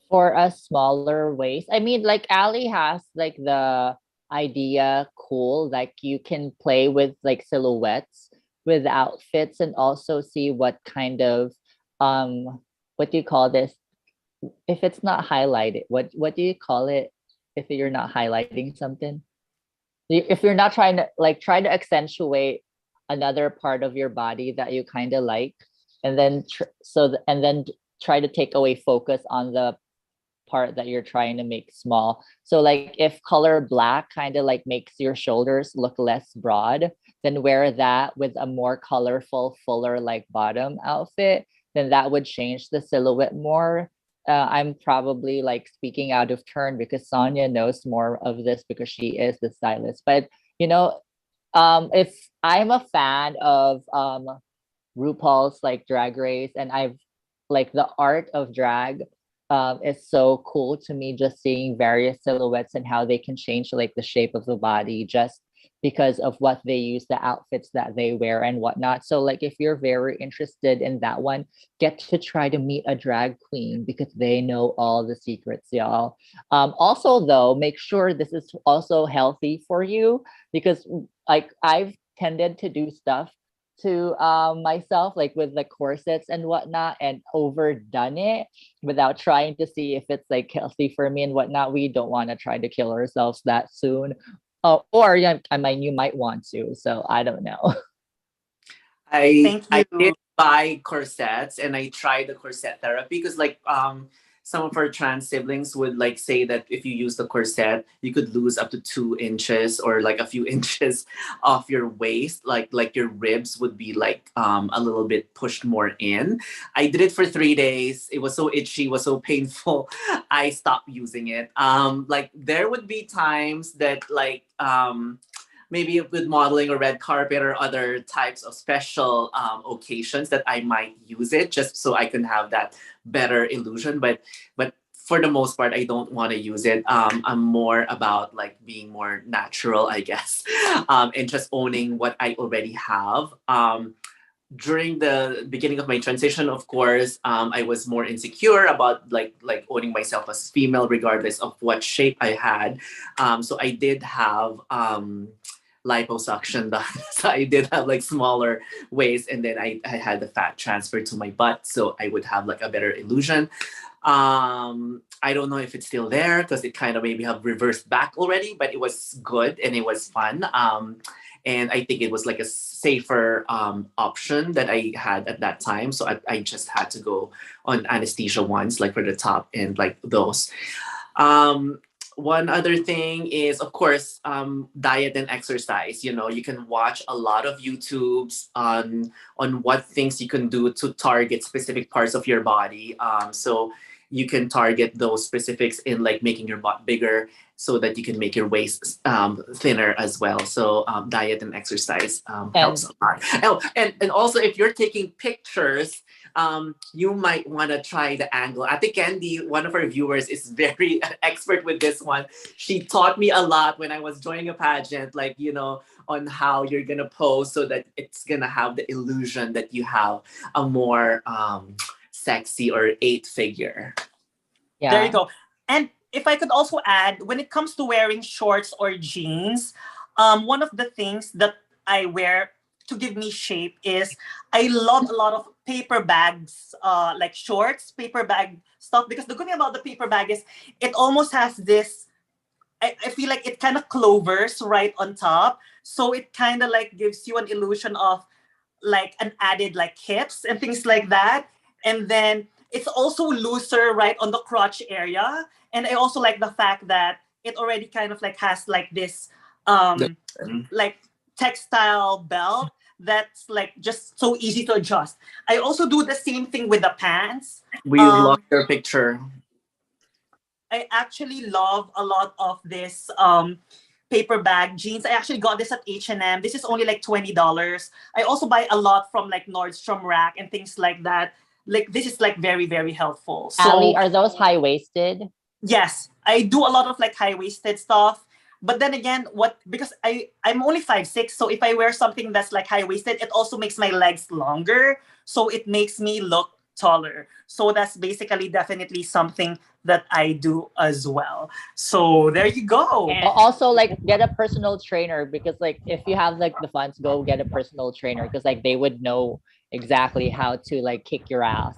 For a smaller waist. I mean, like Ali has like the idea cool, like you can play with like silhouettes with outfits and also see what kind of what do you call this? If it's not highlighted, what do you call it if you're not highlighting something? If you're not trying to like try to accentuate another part of your body that you kind of like, and then and then try to take away focus on the part that you're trying to make small. So like if color black kind of like makes your shoulders look less broad, then wear that with a more colorful, fuller like bottom outfit, then that would change the silhouette more. I'm probably like speaking out of turn because Sonia knows more of this because she is the stylist. But you know, if I'm a fan of RuPaul's like Drag Race, and I've like the art of drag is so cool to me, just seeing various silhouettes and how they can change like the shape of the body just because of what they use, the outfits that they wear and whatnot. So like if you're very interested in that one, get to try to meet a drag queen because they know all the secrets, y'all. Also though, make sure this is also healthy for you because like I've tended to do stuff to myself like with the corsets and whatnot and overdone it without trying to see if it's like healthy for me and whatnot. We don't want to try to kill ourselves that soon. Oh, or yeah, I mean, you might want to. So I don't know. Thank I did you. buy corsets and I tried the corset therapy because like some of our trans siblings would like say that if you use the corset you could lose up to 2 inches or like a few inches off your waist, like your ribs would be like a little bit pushed more in. I did it for 3 days. It was so itchy, it was so painful. I stopped using it. Like there would be times that like maybe with modeling or red carpet or other types of special occasions that I might use it just so I can have that better illusion. But for the most part, I don't want to use it. I'm more about like being more natural, I guess, and just owning what I already have. During the beginning of my transition, of course, I was more insecure about like owning myself as female, regardless of what shape I had. So I did have liposuction done. So I did have like smaller waist, and then I had the fat transferred to my butt, so I would have like a better illusion. I don't know if it's still there because it kind of maybe have reversed back already, but it was good and it was fun. And I think it was like a safer option that I had at that time. So I just had to go on anesthesia ones, like for the top and like those. One other thing is, of course, diet and exercise. You know, you can watch a lot of YouTubes on what things you can do to target specific parts of your body. So you can target those specifics in like making your butt bigger so that you can make your waist thinner as well. So diet and exercise helps And a lot. Oh, and also if you're taking pictures, you might want to try the angle. I think Candy, one of our viewers, is very expert with this one. She taught me a lot when I was joining a pageant, like, you know, on how you're going to pose so that it's going to have the illusion that you have a more sexy or eight figure. There you yeah. go. And if I could also add, when it comes to wearing shorts or jeans, one of the things that I wear to give me shape is I love a lot of paper bags, like shorts, paper bag stuff. Because the good thing about the paper bag is it almost has this. I feel like it kind of clovers right on top, so it kind of like gives you an illusion of like an added like hips and things like that. And then it's also looser right on the crotch area. And I also like the fact that it already kind of like has like this um like textile belt that's like just so easy to adjust. I also do the same thing with the pants. We lost Um your picture. I actually love a lot of this paper bag jeans. I actually got this at H&M. This is only like $20. I also buy a lot from like Nordstrom Rack and things like that. Like this is like very, very helpful. Ally, So are those high waisted? yes, I do a lot of like high-waisted stuff. But then again, what because I'm only 5'6", so if I wear something that's like high-waisted, it also makes my legs longer, so it makes me look taller. So that's basically definitely something that I do as well. So there you go. Also, like get a personal trainer because like if you have like the funds, go get a personal trainer because like they would know exactly how to like kick your ass.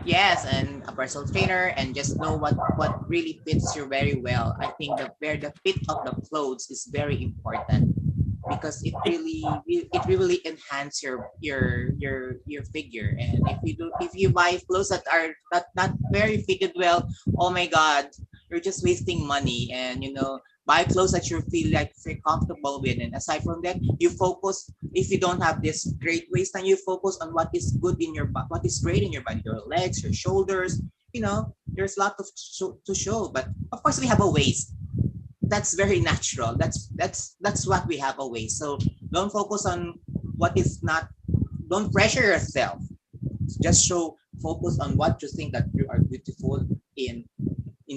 Yes, and a personal trainer, and just know what really fits you very well. I think the fit of the clothes is very important because it really enhance your figure. And if you buy clothes that are not very fitted well, oh my god, you're just wasting money. And buy clothes that you feel comfortable with. And aside from that, you focus. If you don't have this great waist, then you focus on what is good in your what is great in your body, your legs, your shoulders. There's a lot to show. But of course, we have a waist. That's very natural. That's what we have a waist. So don't focus on what is not. Don't pressure yourself. Just focus on what you think that you are beautiful in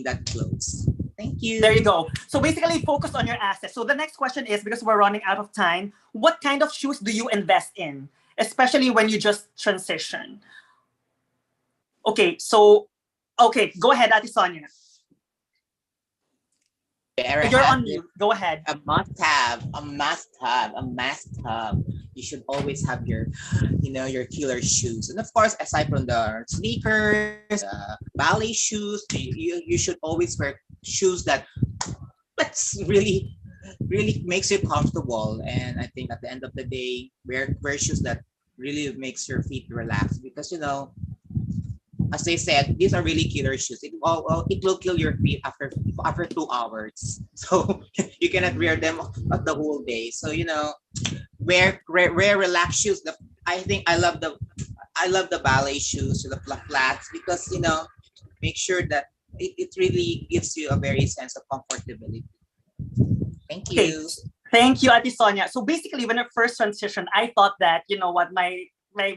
that clothes. Thank you. There you go. So basically, focus on your assets. So the next question is, because we're running out of time, what kind of shoes do you invest in, especially when you just transition? Okay, go ahead, Ate Sonia. You're on mute. Go ahead. A must have. You should always have your killer shoes. And of course, aside from the sneakers, ballet shoes, you should always wear shoes that's really makes you comfortable. And I think at the end of the day, wear shoes that really makes your feet relax, because as they said, these are really killer shoes. It will kill your feet after 2 hours. So you cannot wear them the whole day. So wear relaxed shoes. I think I love the ballet shoes, the flats, because make sure that it really gives you a very sense of comfortability. Thank you. Okay. Thank you, Ate Sonia. So basically, when I first transitioned, I thought that,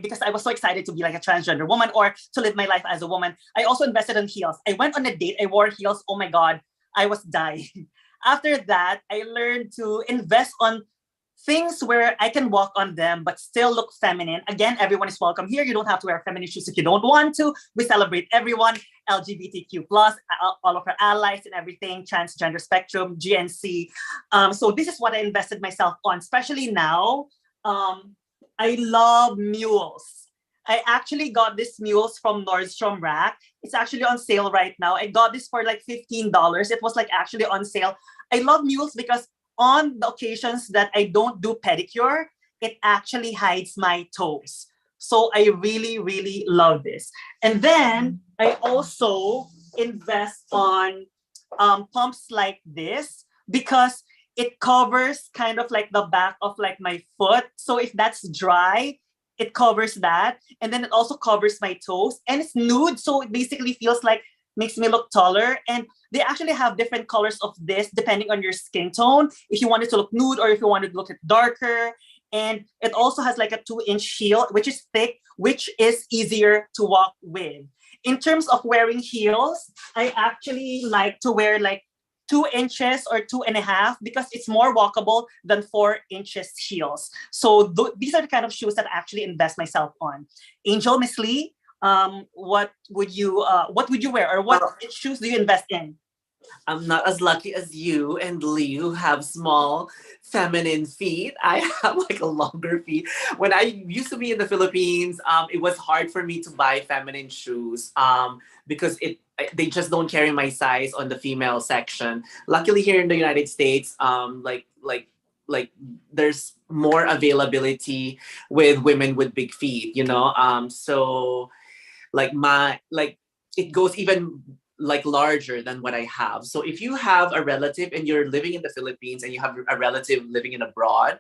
because I was so excited to be like a transgender woman or to live my life as a woman, I also invested in heels. I went on a date, I wore heels. Oh my God, I was dying. After that, I learned to invest on things where I can walk on them but still look feminine. Again, everyone is welcome here. You don't have to wear feminine shoes if you don't want to. We celebrate everyone, LGBTQ+, all of our allies and everything, transgender spectrum, GNC. So this is what I invested myself on, especially now. I love mules. I actually got this mules from Nordstrom Rack. It's actually on sale right now. I got this for like $15. It was like actually on sale. I love mules because on the occasions that I don't do pedicure, it actually hides my toes. So I really, really love this. And then I also invest on pumps like this because it covers kind of like the back of like my foot. So if that's dry, it covers that. And then it also covers my toes. And it's nude, so it basically feels like makes me look taller. And they actually have different colors of this depending on your skin tone. If you want it to look nude or if you want it to look darker. And it also has like a 2-inch heel, which is thick, which is easier to walk with. In terms of wearing heels, I actually like to wear like 2 inches or 2.5 because it's more walkable than 4 inches heels. So these are the kind of shoes that I actually invest myself on. Angel, Miss Lee, what would you wear, or what shoes do you invest in? I'm not as lucky as you and Lee, who have small feminine feet. I have like a longer feet. When I used to be in the Philippines, it was hard for me to buy feminine shoes because they just don't carry my size on the female section. Luckily here in the United States, like there's more availability with women with big feet, so it goes even like larger than what I have. So if you have a relative and you're living in the Philippines and you have a relative living in abroad,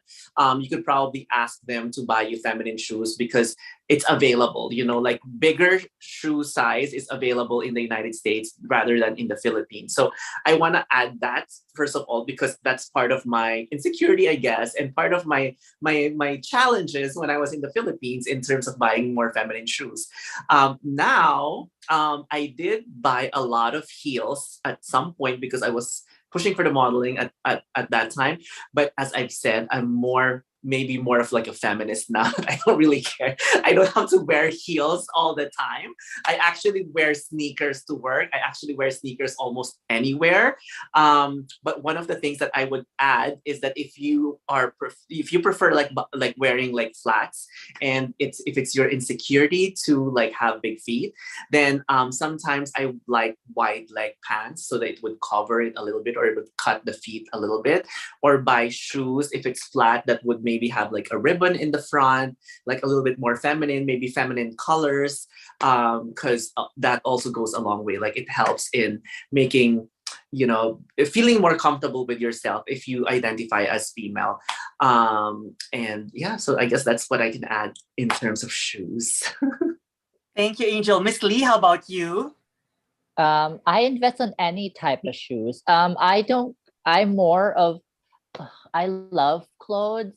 you could probably ask them to buy you feminine shoes because it's available. Like bigger shoe size is available in the United States rather than in the Philippines. So I want to add that first of all because that's part of my insecurity, I guess, and part of my challenges when I was in the Philippines in terms of buying more feminine shoes. Now, I did buy a lot of heels at some point because I was pushing for the modeling at that time. But as I've said, I'm maybe more of like a feminist now. I don't really care. I don't have to wear heels all the time. I actually wear sneakers to work. I actually wear sneakers almost anywhere. But one of the things that I would add is that if you prefer like wearing like flats, and if it's your insecurity to like have big feet, then sometimes I like wide leg pants so that it would cover it a little bit, or it would cut the feet a little bit, or buy shoes if it's flat that would maybe have like a ribbon in the front, like a little bit more feminine, maybe feminine colors, because that also goes a long way. Like it helps in making, feeling more comfortable with yourself if you identify as female. And yeah, so I guess that's what I can add in terms of shoes. Thank you, Angel. Miss Lee, how about you? I invest on any type of shoes. I'm more of, I love clothes.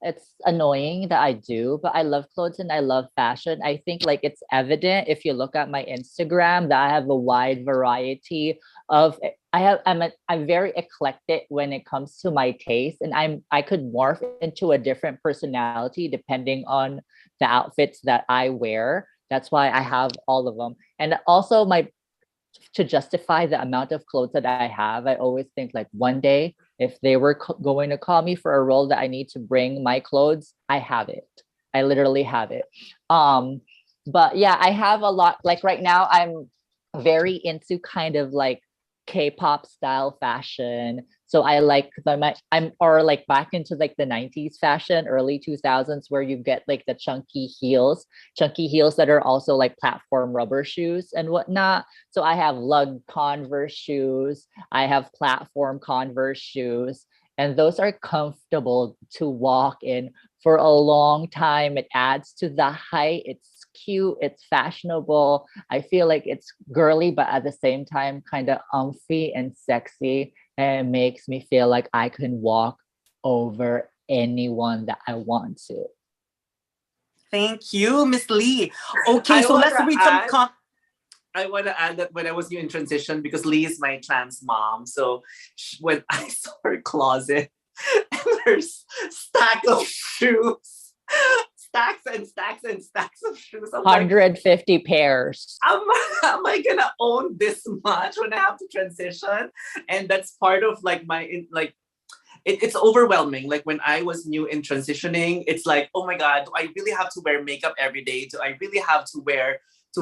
It's annoying that I do, but I love clothes and I love fashion. I think like it's evident if you look at my Instagram that I have a wide variety of, I'm very eclectic when it comes to my taste, and I could morph into a different personality depending on the outfits that I wear. That's why I have all of them. And also to justify the amount of clothes that I have, I always think like one day if they were going to call me for a role that I need to bring my clothes, I have it. I literally have it. But yeah, I have a lot. Like right now, I'm very into kind of like K-pop style fashion. So I like or like back into like the 90s fashion, early 2000s, where you get like the chunky heels that are also like platform rubber shoes and whatnot. So I have lug Converse shoes. I have platform Converse shoes, and those are comfortable to walk in for a long time. It adds to the height. It's cute. It's fashionable. I feel like it's girly, but at the same time, kind of umphy and sexy. And it makes me feel like I can walk over anyone that I want to. Thank you, Miss Lee. Okay, I so let's wanna read add- I want to add that when I was new in transition, because Lee is my trans mom, so when I saw her closet, and there's stack of shoes, stacks and stacks and stacks of shoes. I'm like, 150 pairs. am I gonna own this much when I have to transition? And that's part of like it's overwhelming. Like when I was new in transitioning, it's like, oh my God, do I really have to wear makeup every day? Do I really have to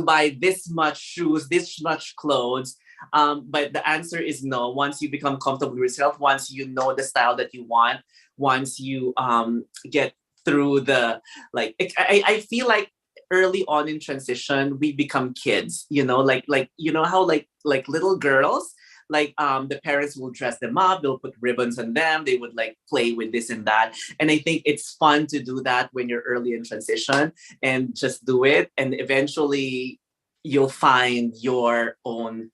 buy this much shoes, this much clothes? But the answer is no. Once you become comfortable with yourself, once you know the style that you want, once you get through I feel like early on in transition we become kids, like how like little girls, like the parents will dress them up, they'll put ribbons on them, they would like play with this and that. And I think it's fun to do that when you're early in transition, and just do it, and eventually you'll find your own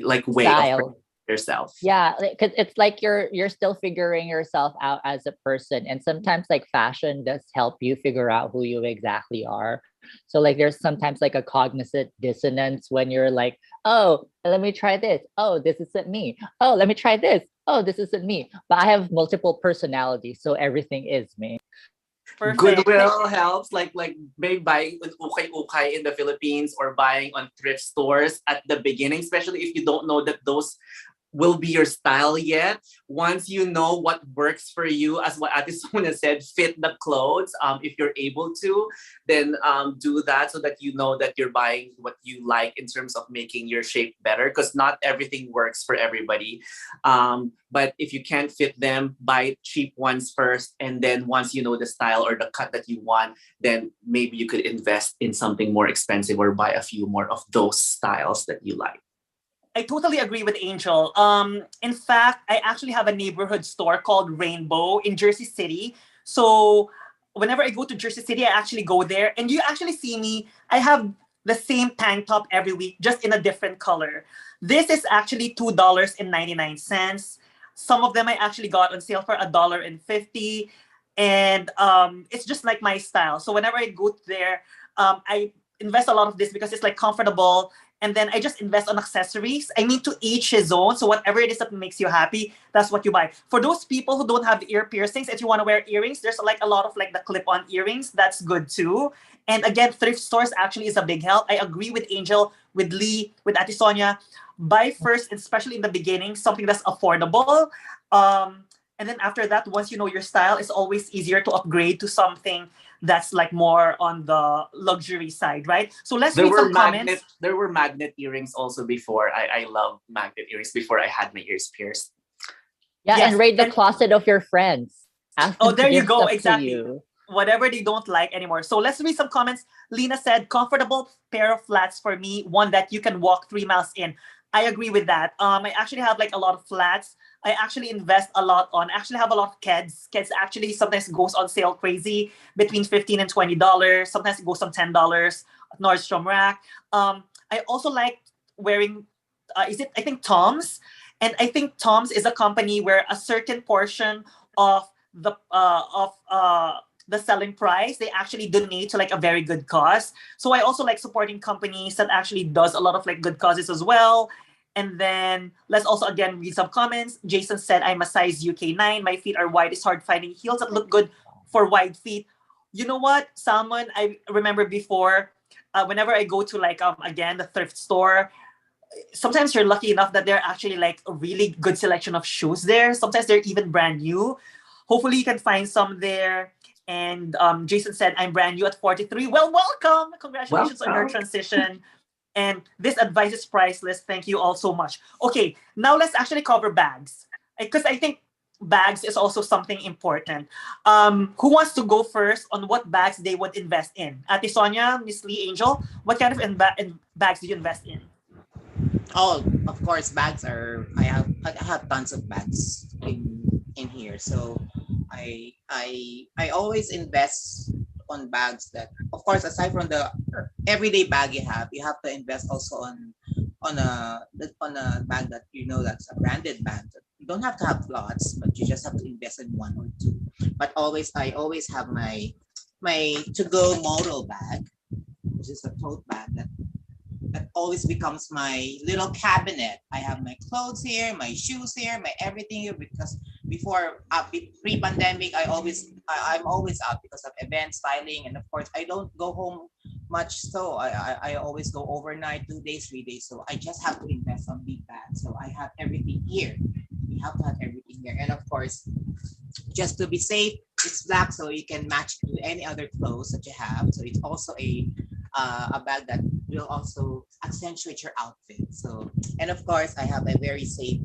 like way Style. of yourself. Yeah, because it's like you're still figuring yourself out as a person, and sometimes like fashion does help you figure out who you exactly are. So like there's sometimes like a cognizant dissonance when you're like, oh, let me try this. Oh, this isn't me. Oh, let me try this. Oh, this isn't me. But I have multiple personalities, so everything is me. Perfect. Goodwill helps, like maybe buying with ukay in the Philippines, or buying on thrift stores at the beginning, especially if you don't know that those will be your style yet. Once you know what works for you, as what Ate Sonia said, fit the clothes. If you're able to, then do that, so that you know that you're buying what you like in terms of making your shape better, because not everything works for everybody. But if you can't fit them, buy cheap ones first, and then once you know the style or the cut that you want, then maybe you could invest in something more expensive, or buy a few more of those styles that you like. I totally agree with Angel. In fact, I actually have a neighborhood store called Rainbow in Jersey City. So whenever I go to Jersey City, I actually go there. And you actually see me, I have the same tank top every week, just in a different color. This is actually $2.99. Some of them I actually got on sale for $1.50. And it's just like my style. So whenever I go there, I invest a lot of this because it's like comfortable. And then I just invest on accessories. I mean, to each his own. So whatever it is that makes you happy, that's what you buy. For those people who don't have ear piercings, if you want to wear earrings, there's like a lot of like the clip-on earrings. That's good too. And again, thrift stores actually is a big help. I agree with Angel, with Lee, with Ate Sonia. Buy first, especially in the beginning, something that's affordable. And then after that, once you know your style, it's always easier to upgrade to something that's like more on the luxury side, right? So let's read some comments. There were magnet earrings also before. I love magnet earrings before I had my ears pierced. Yeah, Yes, and raid the and- closet of your friends. Ask Oh, them to there you give go, stuff to exactly. you. Whatever they don't like anymore. So let's read some comments. Lena said, comfortable pair of flats for me, one that you can walk 3 miles in. I agree with that. I actually have like a lot of flats. I actually invest a lot on, actually have a lot of Keds. Keds actually sometimes goes on sale crazy between $15 and $20. Sometimes it goes on $10 at Nordstrom Rack. I also like wearing, I think Tom's. And I think Tom's is a company where a certain portion of the selling price they actually donate to like a very good cause. So I also like supporting companies that actually does a lot of like good causes as well. And then let's also again read some comments. Jason said, I'm a size UK 9. My feet are wide. It's hard finding heels that look good for wide feet. You know what, Salmon, I remember before, whenever I go to like again the thrift store, sometimes you're lucky enough that they're actually like a really good selection of shoes there. Sometimes they're even brand new. Hopefully you can find some there. And Jason said, I'm brand new at 43. Well, welcome. Congratulations on your Welcome. transition. And this advice is priceless. Thank you all so much. Okay, now let's actually cover bags. Because I think bags is also something important. Who wants to go first on what bags they would invest in? Ate Sonia, Miss Lee, Angel, what kind of bags do you invest in? Oh, of course, bags are. I have tons of bags in here. So I always invest on bags that, of course, aside from the everyday bag you have to invest also on a bag that you know that's a branded bag. You don't have to have lots, but you just have to invest in one or two. But I always have my to-go model bag, which is a tote bag that always becomes my little cabinet. I have my clothes here, my shoes here, my everything here, because before pre-pandemic, I'm always out because of event styling, and of course I don't go home much. So I always go overnight, 2 days, 3 days. So I just have to invest on big bags. So I have everything here. We have to have everything here, and of course, just to be safe, it's black, so you can match it to any other clothes that you have. So it's also a bag that will also accentuate your outfit. So, and of course, I have a very safe.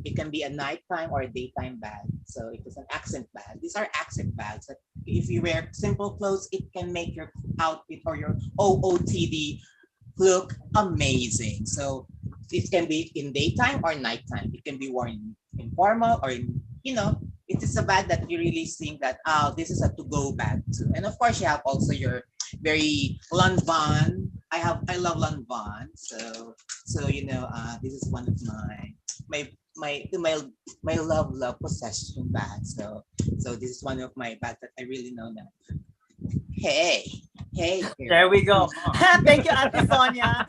It can be a nighttime or a daytime bag. So it is an accent bag. These are accent bags that if you wear simple clothes, it can make your outfit or your OOTD look amazing. So it can be in daytime or nighttime. It can be worn in formal or in, it is a bag that you really think that, oh, this is a to-go bag too. And of course, you have also your very Lanvin. I love Lanvin. So this is one of my love possession bag. So this is one of my bags that I really know now. Hey. There we go. Thank you, Ate Sonia.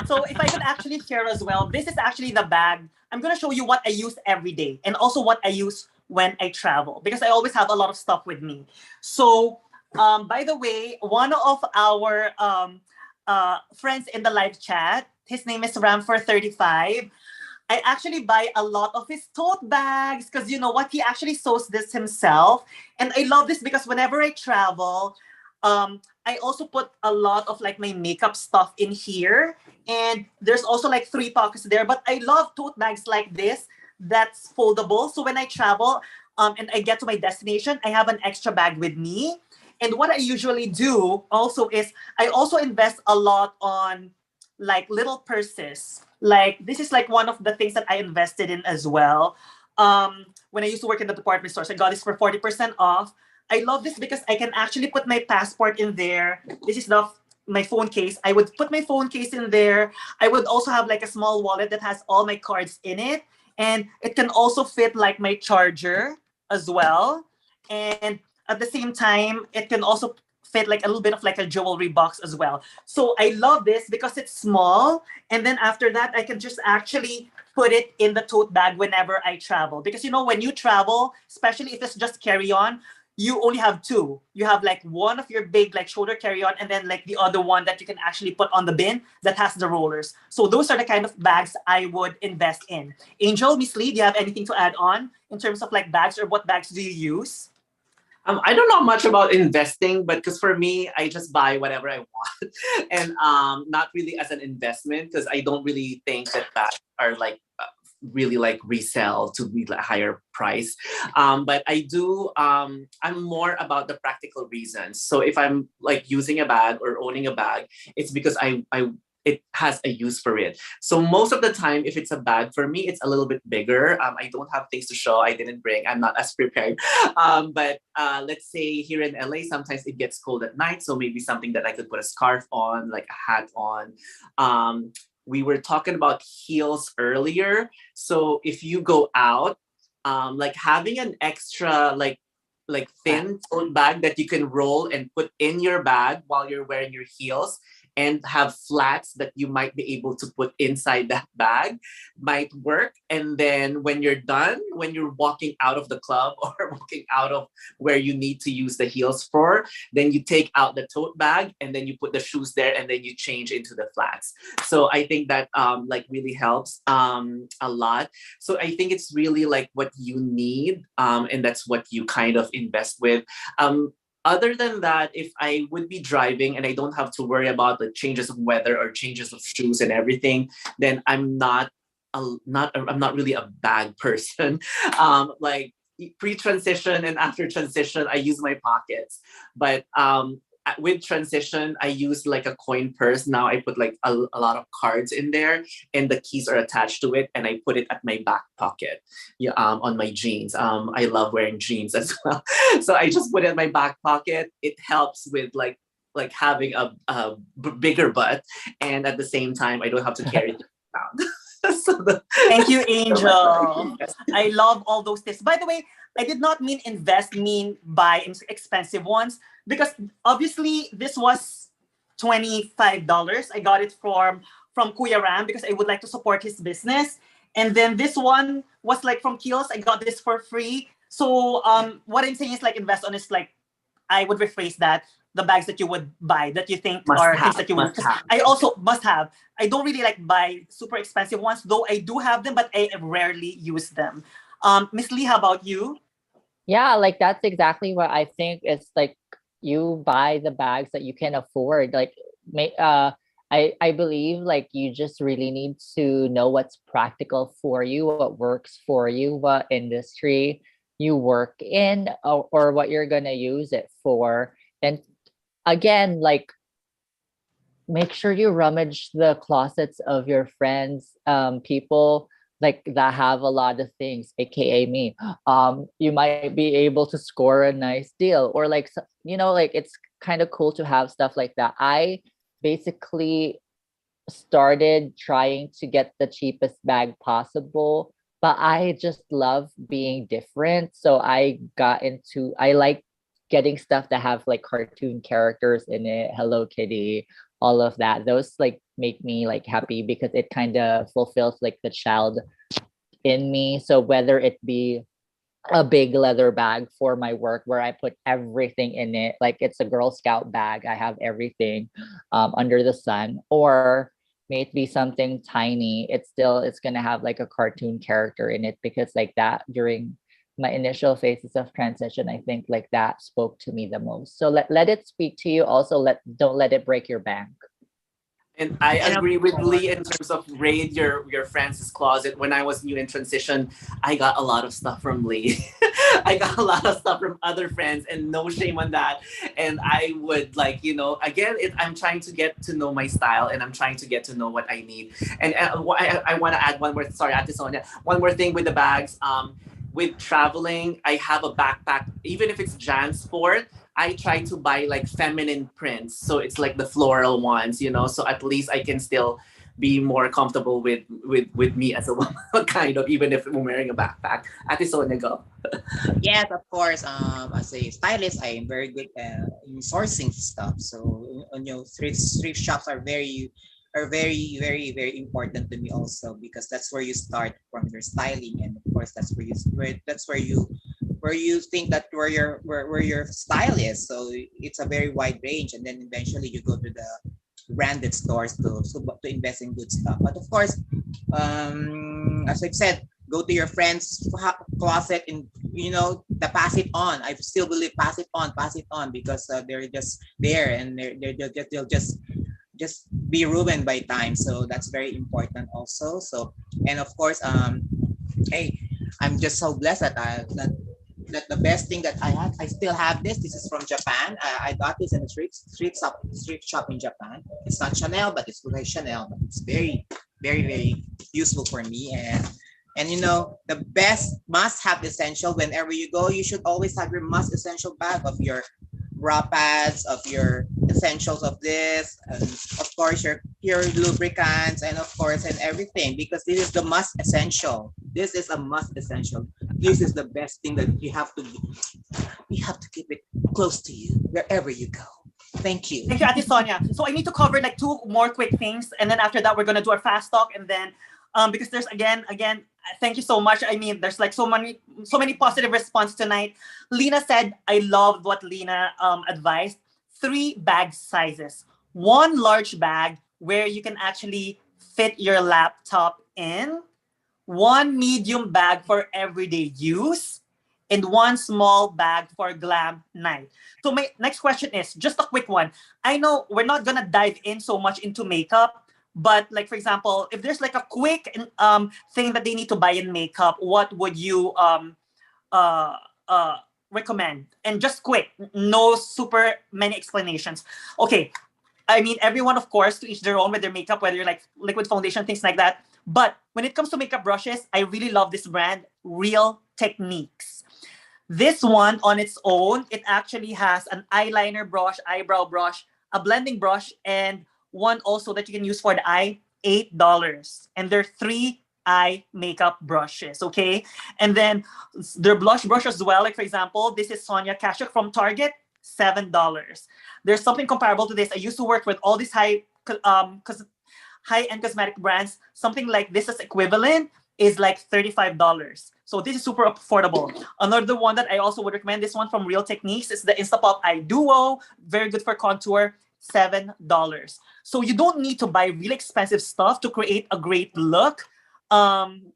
So if I could actually share as well, this is actually the bag. I'm going to show you what I use every day and also what I use when I travel, because I always have a lot of stuff with me. So by the way, one of our friends in the live chat, his name is Ram435. I actually buy a lot of his tote bags because you know what? He actually sews this himself. And I love this because whenever I travel, I also put a lot of like my makeup stuff in here. And there's also like 3 pockets there. But I love tote bags like this that's foldable. So when I travel and I get to my destination, I have an extra bag with me. And what I usually do also is I also invest a lot on like little purses. Like this is like one of the things that I invested in as well. When I used to work in the department stores, I got this for 40% off. I love this because I can actually put my passport in there. This is my phone case. I would put my phone case in there. I would also have like a small wallet that has all my cards in it. And it can also fit like my charger as well. And at the same time, it can also fit like a little bit of like a jewelry box as well. So I love this because it's small. And then after that, I can just actually put it in the tote bag whenever I travel. Because when you travel, especially if it's just carry on, you only have two. You have like one of your big like shoulder carry-on and then like the other one that you can actually put on the bin that has the rollers. So those are the kind of bags I would invest in. Angel, Miss Lee, do you have anything to add on in terms of like bags, or what bags do you use? I don't know much about investing, but because for me, I just buy whatever I want, and not really as an investment, because I don't really think that bags are like really like resell to be like higher price. But I do. I'm more about the practical reasons. So if I'm like using a bag or owning a bag, it's because I it has a use for it. So most of the time, if it's a bag for me, it's a little bit bigger. I don't have things to show. I didn't bring. I'm not as prepared. But let's say here in LA, sometimes it gets cold at night. So maybe something that I could put a scarf on, like a hat on. We were talking about heels earlier. So if you go out, like having an extra like thin tote bag that you can roll and put in your bag while you're wearing your heels, and have flats that you might be able to put inside that bag might work. And then when you're done, when you're walking out of the club or walking out of where you need to use the heels for, then you take out the tote bag and then you put the shoes there and then you change into the flats. So I think that like really helps a lot. So I think it's really like what you need, and that's what you kind of invest with. Other than that, if I would be driving and I don't have to worry about the changes of weather or changes of shoes and everything, then I'm I'm not really a bag person. Like pre-transition and after transition, I use my pockets. But with transition, I use like a coin purse. Now I put like a lot of cards in there, and the keys are attached to it, and I put it at my back pocket, yeah, on my jeans. I love wearing jeans as well, so I just put it in my back pocket. It helps with like having a bigger butt, and at the same time, I don't have to carry it around. Thank you, Angel. I love all those tips. By the way, I did not mean invest, mean buy expensive ones, because obviously this was $25. I got it from Kuya Ram because I would like to support his business. And then this one was like from Kiehl's. I got this for free. So what I'm saying is like invest on is like, I would rephrase that, the bags that you would buy that you think are things that you would. I also must have. I don't really like buy super expensive ones, though I do have them, but I rarely use them. Miss Lee, how about you? Yeah, like that's exactly what I think. It's like you buy the bags that you can afford. Like, I believe like you just really need to know what's practical for you, what works for you, what industry you work in, or what you're gonna use it for. And again, like make sure you rummage the closets of your friends, people like that have a lot of things, aka me. You might be able to score a nice deal, or like like it's kind of cool to have stuff like that. I basically started trying to get the cheapest bag possible, but I just love being different. So I like getting stuff that have like cartoon characters in it, Hello Kitty, all of that. Those like make me like happy because it kind of fulfills like the child in me. So whether it be a big leather bag for my work where I put everything in it, like it's a Girl Scout bag, I have everything under the sun, or may it be something tiny, it's gonna have like a cartoon character in it, because like that during my initial phases of transition, I think like that spoke to me the most. So let it speak to you. Also, don't let it break your bank. And I agree with Lee in terms of raid your Francis closet. When I was new in transition, I got a lot of stuff from Lee. I got a lot of stuff from other friends, and no shame on that. And I would like, again, I'm trying to get to know my style, and I'm trying to get to know what I need. And I want to add one more. Sorry, Ate Sonia. One more thing with the bags. with traveling, I have a backpack. Even if it's JanSport, I try to buy like feminine prints. So it's like the floral ones, you know. So at least I can still be more comfortable with me as a woman, kind of, even if I'm wearing a backpack. Ate Sonia, go. Yes, of course. As a stylist, I am very good in sourcing stuff. So, thrift shops are very important to me also because that's where you start from your styling, and of course that's where you think that where your style is. So it's a very wide range, and then eventually you go to the branded stores to invest in good stuff. But of course, as I've said, go to your friend's closet and the pass it on. I still believe pass it on because they're just there and they'll just be ruined by time. So that's very important also. So and of course, hey, I'm just so blessed that the best thing that I still have this. This is from Japan. I got this in a street shop in Japan. It's not Chanel, but it's like Chanel. But it's very, very, very useful for me. And the best must-have essential whenever you go, you should always have your must essential bag of your bra pads, of your essentials of this, and of course your lubricants, and of course and everything, because this is the must essential. This is a must essential. This is the best thing that you have to keep it close to you wherever you go. Thank you. Thank you, Ate Sonia. So I need to cover like two more quick things, and then after that we're gonna do our fast talk, and then because there's again, thank you so much. I mean, there's like so many positive response tonight. Lena said, I loved what Lena advised. 3 bag sizes. 1 large bag where you can actually fit your laptop in. 1 medium bag for everyday use. And 1 small bag for glam night. So my next question is just a quick one. I know we're not gonna dive in so much into makeup, but like for example, if there's like a quick thing that they need to buy in makeup, what would you recommend? And just quick, no super many explanations. Okay, I mean everyone of course to each their own with their makeup, whether you're like liquid foundation, things like that. But when it comes to makeup brushes, I really love this brand, Real Techniques. This one on its own, it actually has an eyeliner brush, eyebrow brush, a blending brush, and one also that you can use for the eye, $8. And there are 3 eye makeup brushes, okay? And then their blush brush as well. Like for example, this is Sonia Kashuk from Target, $7. There's something comparable to this. I used to work with all these high-end cosmetic brands. Something like this is equivalent is like $35. So this is super affordable. Another one that I also would recommend, this one from Real Techniques, is the Instapop Eye Duo. Very good for contour, $7. So you don't need to buy really expensive stuff to create a great look.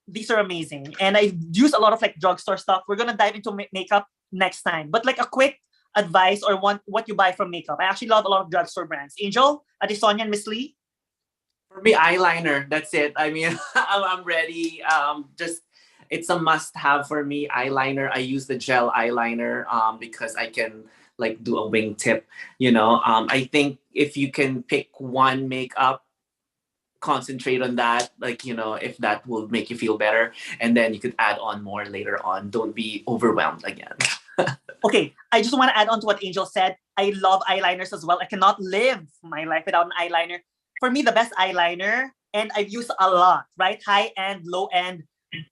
These are amazing. And I use a lot of like drugstore stuff. We're going to dive into makeup next time. But like a quick advice or what you buy from makeup. I actually love a lot of drugstore brands. Angel, Ate Sonia, and Miss Lee? For me, eyeliner. That's it. I mean, I'm ready. Just it's a must-have for me. Eyeliner. I use the gel eyeliner because I can like do a wingtip. I think if you can pick one makeup, concentrate on that. Like if that will make you feel better, and then you could add on more later on. Don't be overwhelmed again. Okay, I just want to add on to what Angel said. I love eyeliners as well. I cannot live my life without an eyeliner. For me, the best eyeliner, and I've used a lot, right? High end, low end.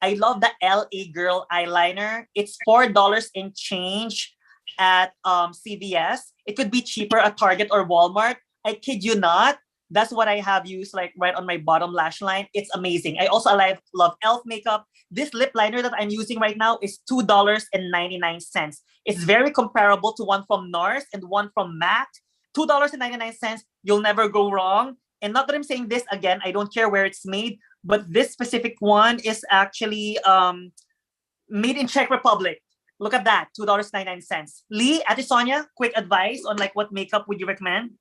I love the LA Girl eyeliner. It's $4 and change at CVS. It could be cheaper at Target or Walmart. I kid you not. That's what I have used like right on my bottom lash line. It's amazing. I also love e.l.f. makeup. This lip liner that I'm using right now is $2.99. It's very comparable to one from NARS and one from MAC. $2.99. You'll never go wrong. And not that I'm saying this again, I don't care where it's made, but this specific one is actually made in Czech Republic. Look at that, $2.99. Lee, Ate Sonia, quick advice on like what makeup would you recommend?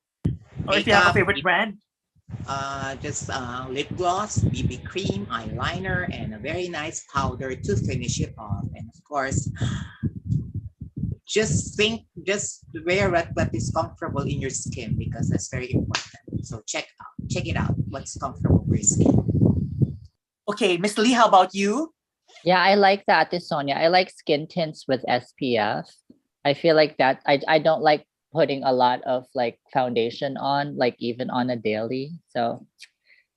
Or if you have a favorite brand? Just lip gloss, BB cream, eyeliner, and a very nice powder to finish it off. And of course, just wear what is comfortable in your skin because that's very important. So check it out. What's comfortable for your skin. Okay, Miss Lee, how about you? Yeah, I like that, Sonia. I like skin tints with SPF. I feel like that I don't like putting a lot of like foundation on, like even on a daily. So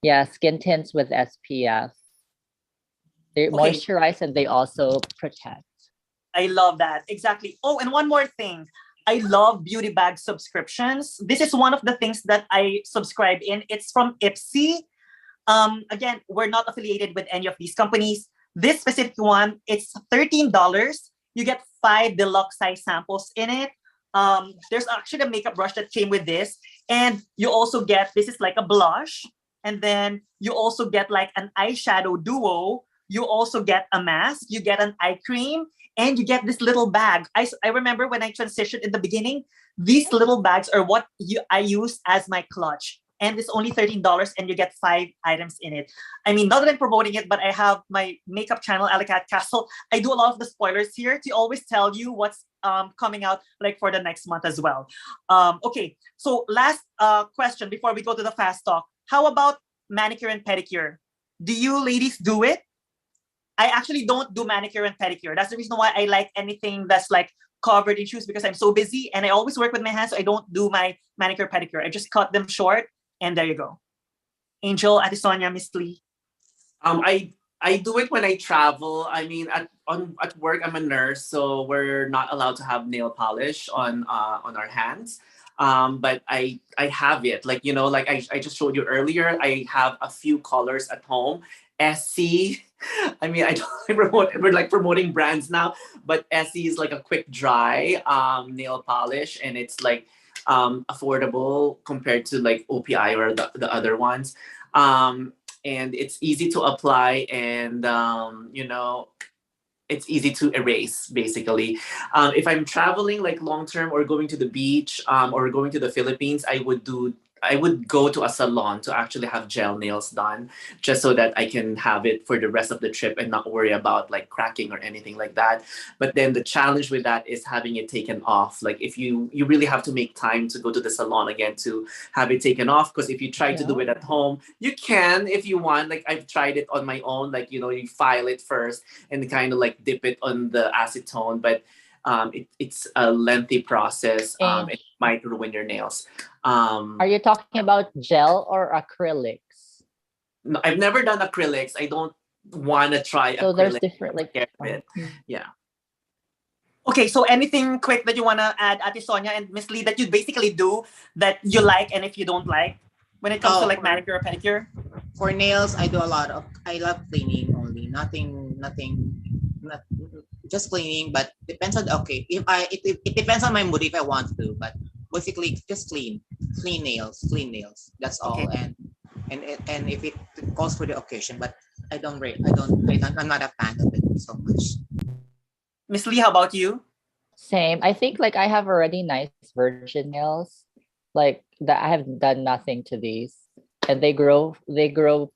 yeah, skin tints with SPF. They Okay, moisturize and they also protect. I love that. Exactly. Oh, and one more thing. I love beauty bag subscriptions. This is one of the things that I subscribe in. It's from Ipsy. Again, we're not affiliated with any of these companies. This specific one, it's $13. You get 5 deluxe size samples in it. There's actually a makeup brush that came with this, and you also get, this is like a blush, and then you also get like an eyeshadow duo. You also get a mask. You get an eye cream, and you get this little bag. I remember when I transitioned in the beginning, these little bags are what I use as my clutch, and it's only $13 and you get 5 items in it. I mean, not that I'm promoting it, but I have my makeup channel, AllyCat Castle. I do a lot of the spoilers here to always tell you what's coming out like for the next month as well. Okay, so last question before we go to the fast talk. How about manicure and pedicure? Do you ladies do it? I actually don't do manicure and pedicure. That's the reason why I like anything that's like covered in shoes, because I'm so busy and I always work with my hands. So I don't do my manicure pedicure. I just cut them short, and there you go. Angel, Ate Sonia, Miss Lee. I do it when I travel. I mean, at work, I'm a nurse, so we're not allowed to have nail polish on our hands. But I have it. Like, like I just showed you earlier. I have a few colors at home. SC. I mean, I don't promote. We're like promoting brands now, but SC is like a quick dry nail polish, and it's like affordable compared to like OPI or the other ones. Um, and it's easy to apply, and it's easy to erase basically. If I'm traveling like long term or going to the beach, or going to the Philippines, I would go to a salon to actually have gel nails done, just so that I can have it for the rest of the trip and not worry about like cracking or anything like that. But then the challenge with that is having it taken off. Like, if you really have to make time to go to the salon again to have it taken off, because if you try to do Yeah. it at home, you can if you want. Like, I've tried it on my own. Like, you file it first and kind of like dip it on the acetone, but it's a lengthy process. And It might ruin your nails. are you talking about gel or acrylics? No, I've never done acrylics. I don't want to try So there's acrylic. different I'm like scared of it. mm. Yeah. Okay, so anything quick that you want to add, Ate Sonia and Miss Lee, that you basically do that you like, and if you don't like, when it comes to Oh, like manicure or pedicure? for nails, I do a lot of. I love cleaning only. Not just cleaning. But depends on okay. If I it depends on my mood if I want to. But basically, just clean nails. That's all. Okay. And if it calls for the occasion, but I'm not a fan of it so much. Miss Lee, how about you? Same. I think like I have already nice virgin nails, like that I have done nothing to these. And they grow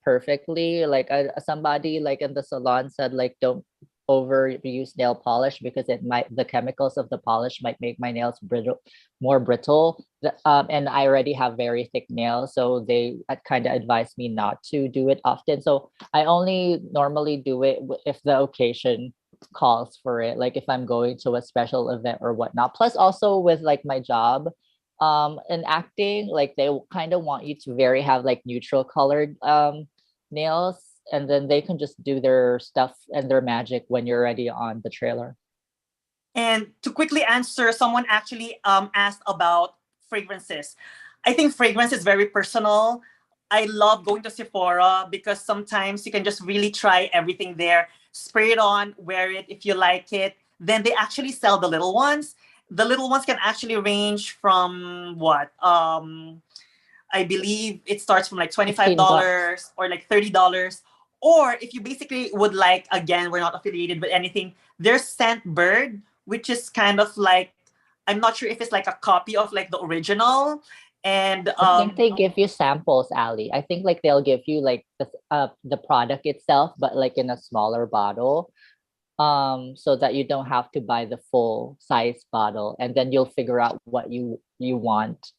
perfectly. Like somebody like in the salon said like don't overuse nail polish because the chemicals of the polish might make my nails more brittle. And I already have very thick nails, so they kind of advised me not to do it often. So I only normally do it if the occasion calls for it, like if I'm going to a special event or whatnot. Plus also with like my job in acting, like they kind of want you to very have like neutral colored nails, and then they can just do their stuff and their magic when you're already on the trailer. And to quickly answer, someone actually asked about fragrances. I think fragrance is very personal. I love going to Sephora because sometimes you can just really try everything there. Spray it on, wear it if you like it. Then they actually sell the little ones. The little ones can actually range from what? I believe it starts from like $15. $25 or like $30. Or if you basically would like, again, we're not affiliated with anything, there's Scent Bird, which is kind of like, I'm not sure if it's like a copy of like the original. And I think they give you samples, Ali. I think like they'll give you like the product itself, but like in a smaller bottle, so that you don't have to buy the full size bottle, and then you'll figure out what you want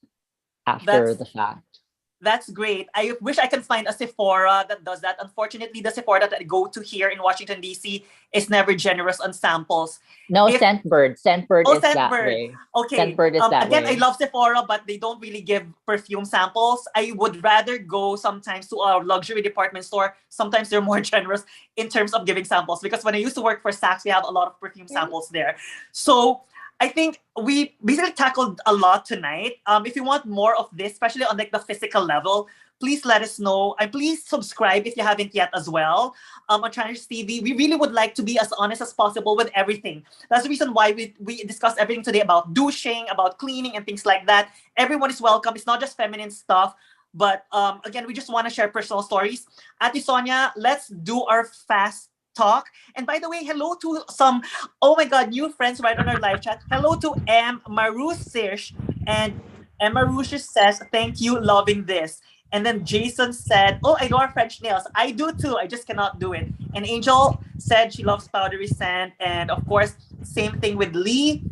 after that's the fact. That's great. I wish I can find a Sephora that does that. Unfortunately, the Sephora that I go to here in Washington, D.C. is never generous on samples. No, If Scentbird. Scentbird Oh, is that Scentbird. way. Okay. Scentbird is that Again, I way. love Sephora, but they don't really give perfume samples. I would rather go sometimes to a luxury department store. Sometimes they're more generous in terms of giving samples because when I used to work for Saks, we have a lot of perfume samples there. So I think we basically tackled a lot tonight. If you want more of this, especially on like the physical level, please let us know. And please subscribe if you haven't yet as well. On Trans TV, we really would like to be as honest as possible with everything. That's the reason why we discussed everything today about douching, about cleaning, and things like that. Everyone is welcome. It's not just feminine stuff. But again, we just want to share personal stories. Ate Sonia, let's do our fast talk. And by the way, hello to some, oh my God, new friends right on our live chat. Hello to M. Marusish. And M. Marusish says, thank you, loving this. And then Jason said, oh, I adore French nails. I do too. I just cannot do it. And Angel said she loves powdery sand. And of course, same thing with Lee.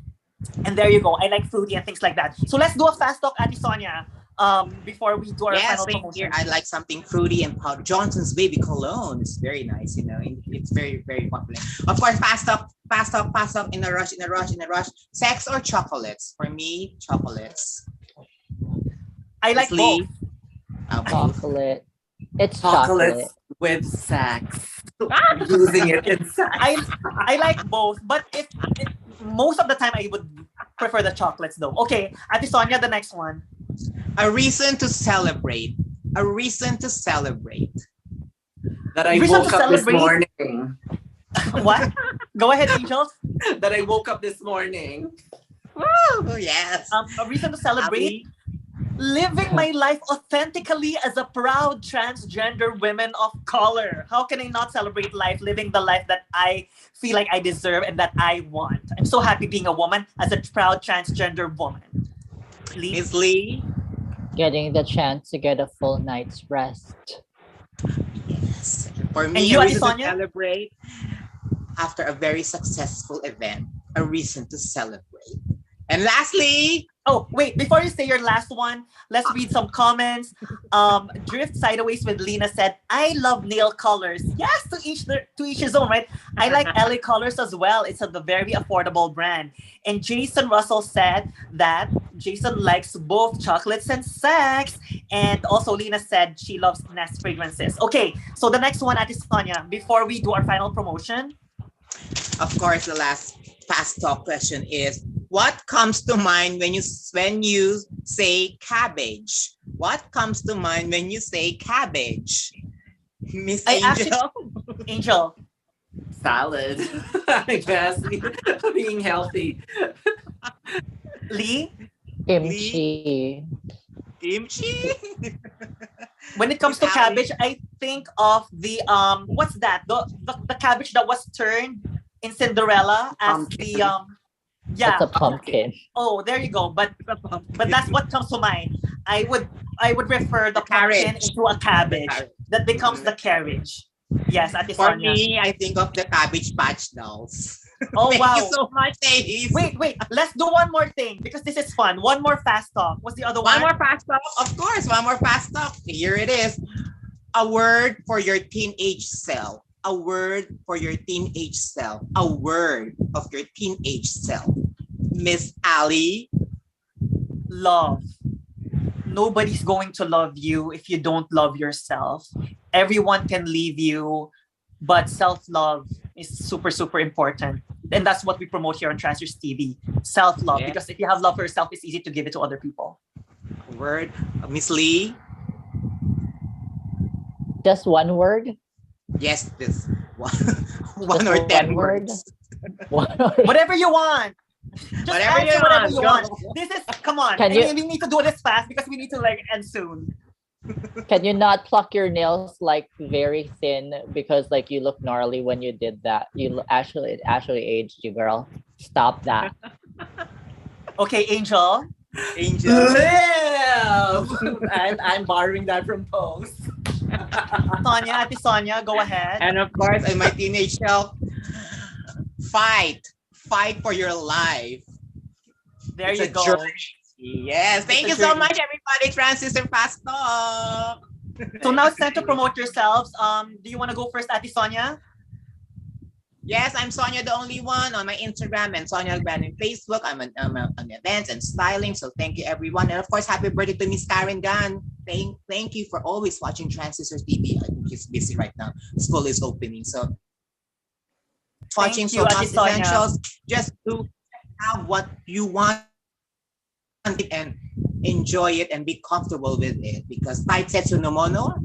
And there you go. I like fruity and things like that. So let's do a fast talk, Ate Sonia, before we do our Yes, final same promotion. here. I like something fruity and powder. Johnson's Baby Cologne is very nice, you know. It's very, very popular. Of course, fast talk, in a rush. Sex or chocolates? For me, chocolates. I like Miss both. Lee? Both. Chocolate. It's chocolate. Chocolates with sex. Using it in sex. I like both, but if most of the time I would prefer the chocolates though. Okay, Ate Sonia, the next one. A reason to celebrate. A reason to celebrate. That I Reason woke to up this celebrate? morning. What? Go ahead, Angel. That I woke up this morning. Woo! Yes. A reason to celebrate. Living my life authentically as a proud transgender woman of color. How can I not celebrate life, living the life that I feel like I deserve and that I want? I'm so happy being a woman as a proud transgender woman. Lee? Miss Lee? Getting the chance to get a full night's rest. Yes. For And me, you, a Ate reason to Sonia? celebrate after a very successful event. A reason to celebrate. And lastly, Oh, wait, before you say your last one, let's read some comments. Drift Sideways with Lena said, I love nail colors. Yes, to each his own, right? I like LA Colors as well. It's a very affordable brand. And Jason Russell said that Jason likes both chocolates and sex. And also Lena said she loves Nest fragrances. Okay, so the next one, Ate Sonia, before we do our final promotion. of course, the last fast talk question is, what comes to mind when you say cabbage? What comes to mind when you say cabbage? Miss Angel? Angel, Salad. I guess. Being healthy. Lee, Kimchi. Kimchi? when it comes to Miss cabbage, I think of the what's that? The cabbage that was turned in Cinderella as Pumpkin. the It's a pumpkin. Oh, there you go. But that's what comes to mind. I would refer the pumpkin carriage. into a cabbage that becomes the carriage. Yes, Ate For Sonia. me, I think of the Cabbage Patch Dolls. Oh Thank wow. you so much, ladies. Wait. Let's do one more thing because this is fun. One more fast talk. What's the other one? One more fast talk. Of course, one more fast talk. Here it is. A word for your teenage self. A word for your teenage self. A word of your teenage self. Miss Ally. Love. Nobody's going to love you if you don't love yourself. Everyone can leave you, but self-love is super, super important. And that's what we promote here on Transfers TV. Self-love. Yeah. Because if you have love for yourself, it's easy to give it to other people. Word. Miss Lee. Just one word? Yes, this one. Just or 10 word? words. One word. Whatever you want. Just Whatever answer you whatever want, you go. want. This is, come on. Can you- We need to do this fast because we need to end soon. Can you not pluck your nails like very thin because like you look gnarly when you did that? It actually aged you, girl. Stop that. Okay, Angel. Angel. Live! I'm borrowing that from Post. Sonia, Ate Sonia, go ahead. And of course, in my teenage self, fight for your life. There It's you a go. journey. Yes. Thank It's you a so journey. much, everybody. Transistor Fast Talk. So now it's time to promote yourselves. Do you want to go first, Ate Sonia? Yes, I'm Sonia, the only one on my Instagram and Sonia Brand on Facebook. I'm on events and styling. So thank you, everyone. And of course, happy birthday to Miss Karen Gunn. Thank you for always watching Transistor TV. I think she's busy right now. School is opening. So watching Thank you, So Ate House Sonia. Essentials. Just do have what you want and enjoy it and be comfortable with it because taisetsu no mono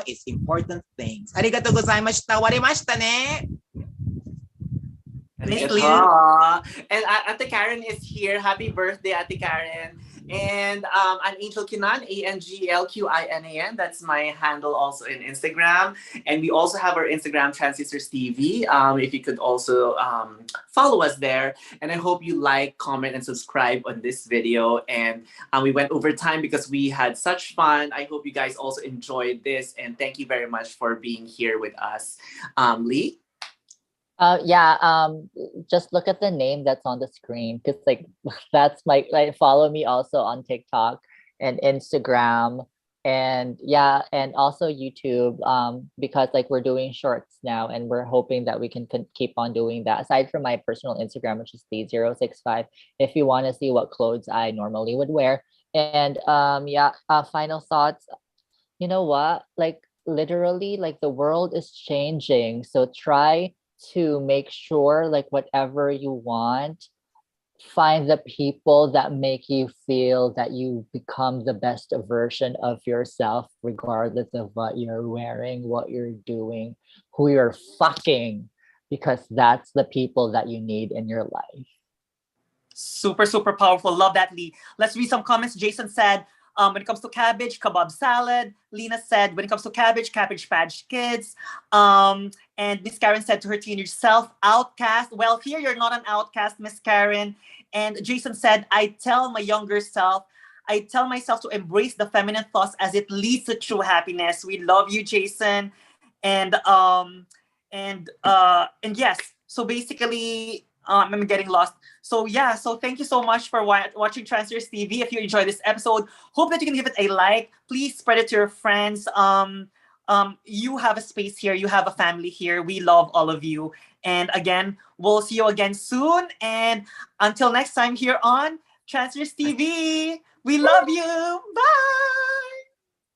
is important things. Arigatou gozaimashita. Warimashita ne. Miss Thank Lee. you. And Ate Karen is here. Happy birthday, Ate Karen. And I'm Angel Qinan, ANGLQINAN. That's my handle also in Instagram. And we also have our Instagram, Transistors TV. If you could also follow us there. And I hope you like, comment, and subscribe on this video. And we went over time because we had such fun. I hope you guys also enjoyed this. And thank you very much for being here with us. Lee? Yeah, just look at the name that's on the screen because like that's my like follow me also on TikTok and Instagram and yeah, and also YouTube because like we're doing shorts now and we're hoping that we can keep on doing that aside from my personal Instagram which is Lee065 if you want to see what clothes I normally would wear. And yeah, final thoughts. You know what? Like literally, like the world is changing. So try to make sure like whatever you want, find the people that make you feel that you become the best version of yourself, regardless of what you're wearing, what you're doing, who you're fucking, because that's the people that you need in your life. Super, super powerful. Love that, Lee. Let's read some comments. Jason said, when it comes to cabbage, kebab salad. Lena said, when it comes to cabbage, Cabbage Patch Kids. And Miss Karen said to her teenage self, outcast. Well, here you're not an outcast, Miss Karen. And Jason said, I tell myself to embrace the feminine thoughts as it leads to true happiness. We love you, Jason. And yes, so basically, I'm getting lost. So yeah, so thank you so much for watching Transfers TV. If you enjoyed this episode, hope that you can give it a like. Please spread it to your friends. You have a space here. You have a family here. We love all of you. And again, we'll see you again soon. And until next time here on Transfers TV, we love you. Bye.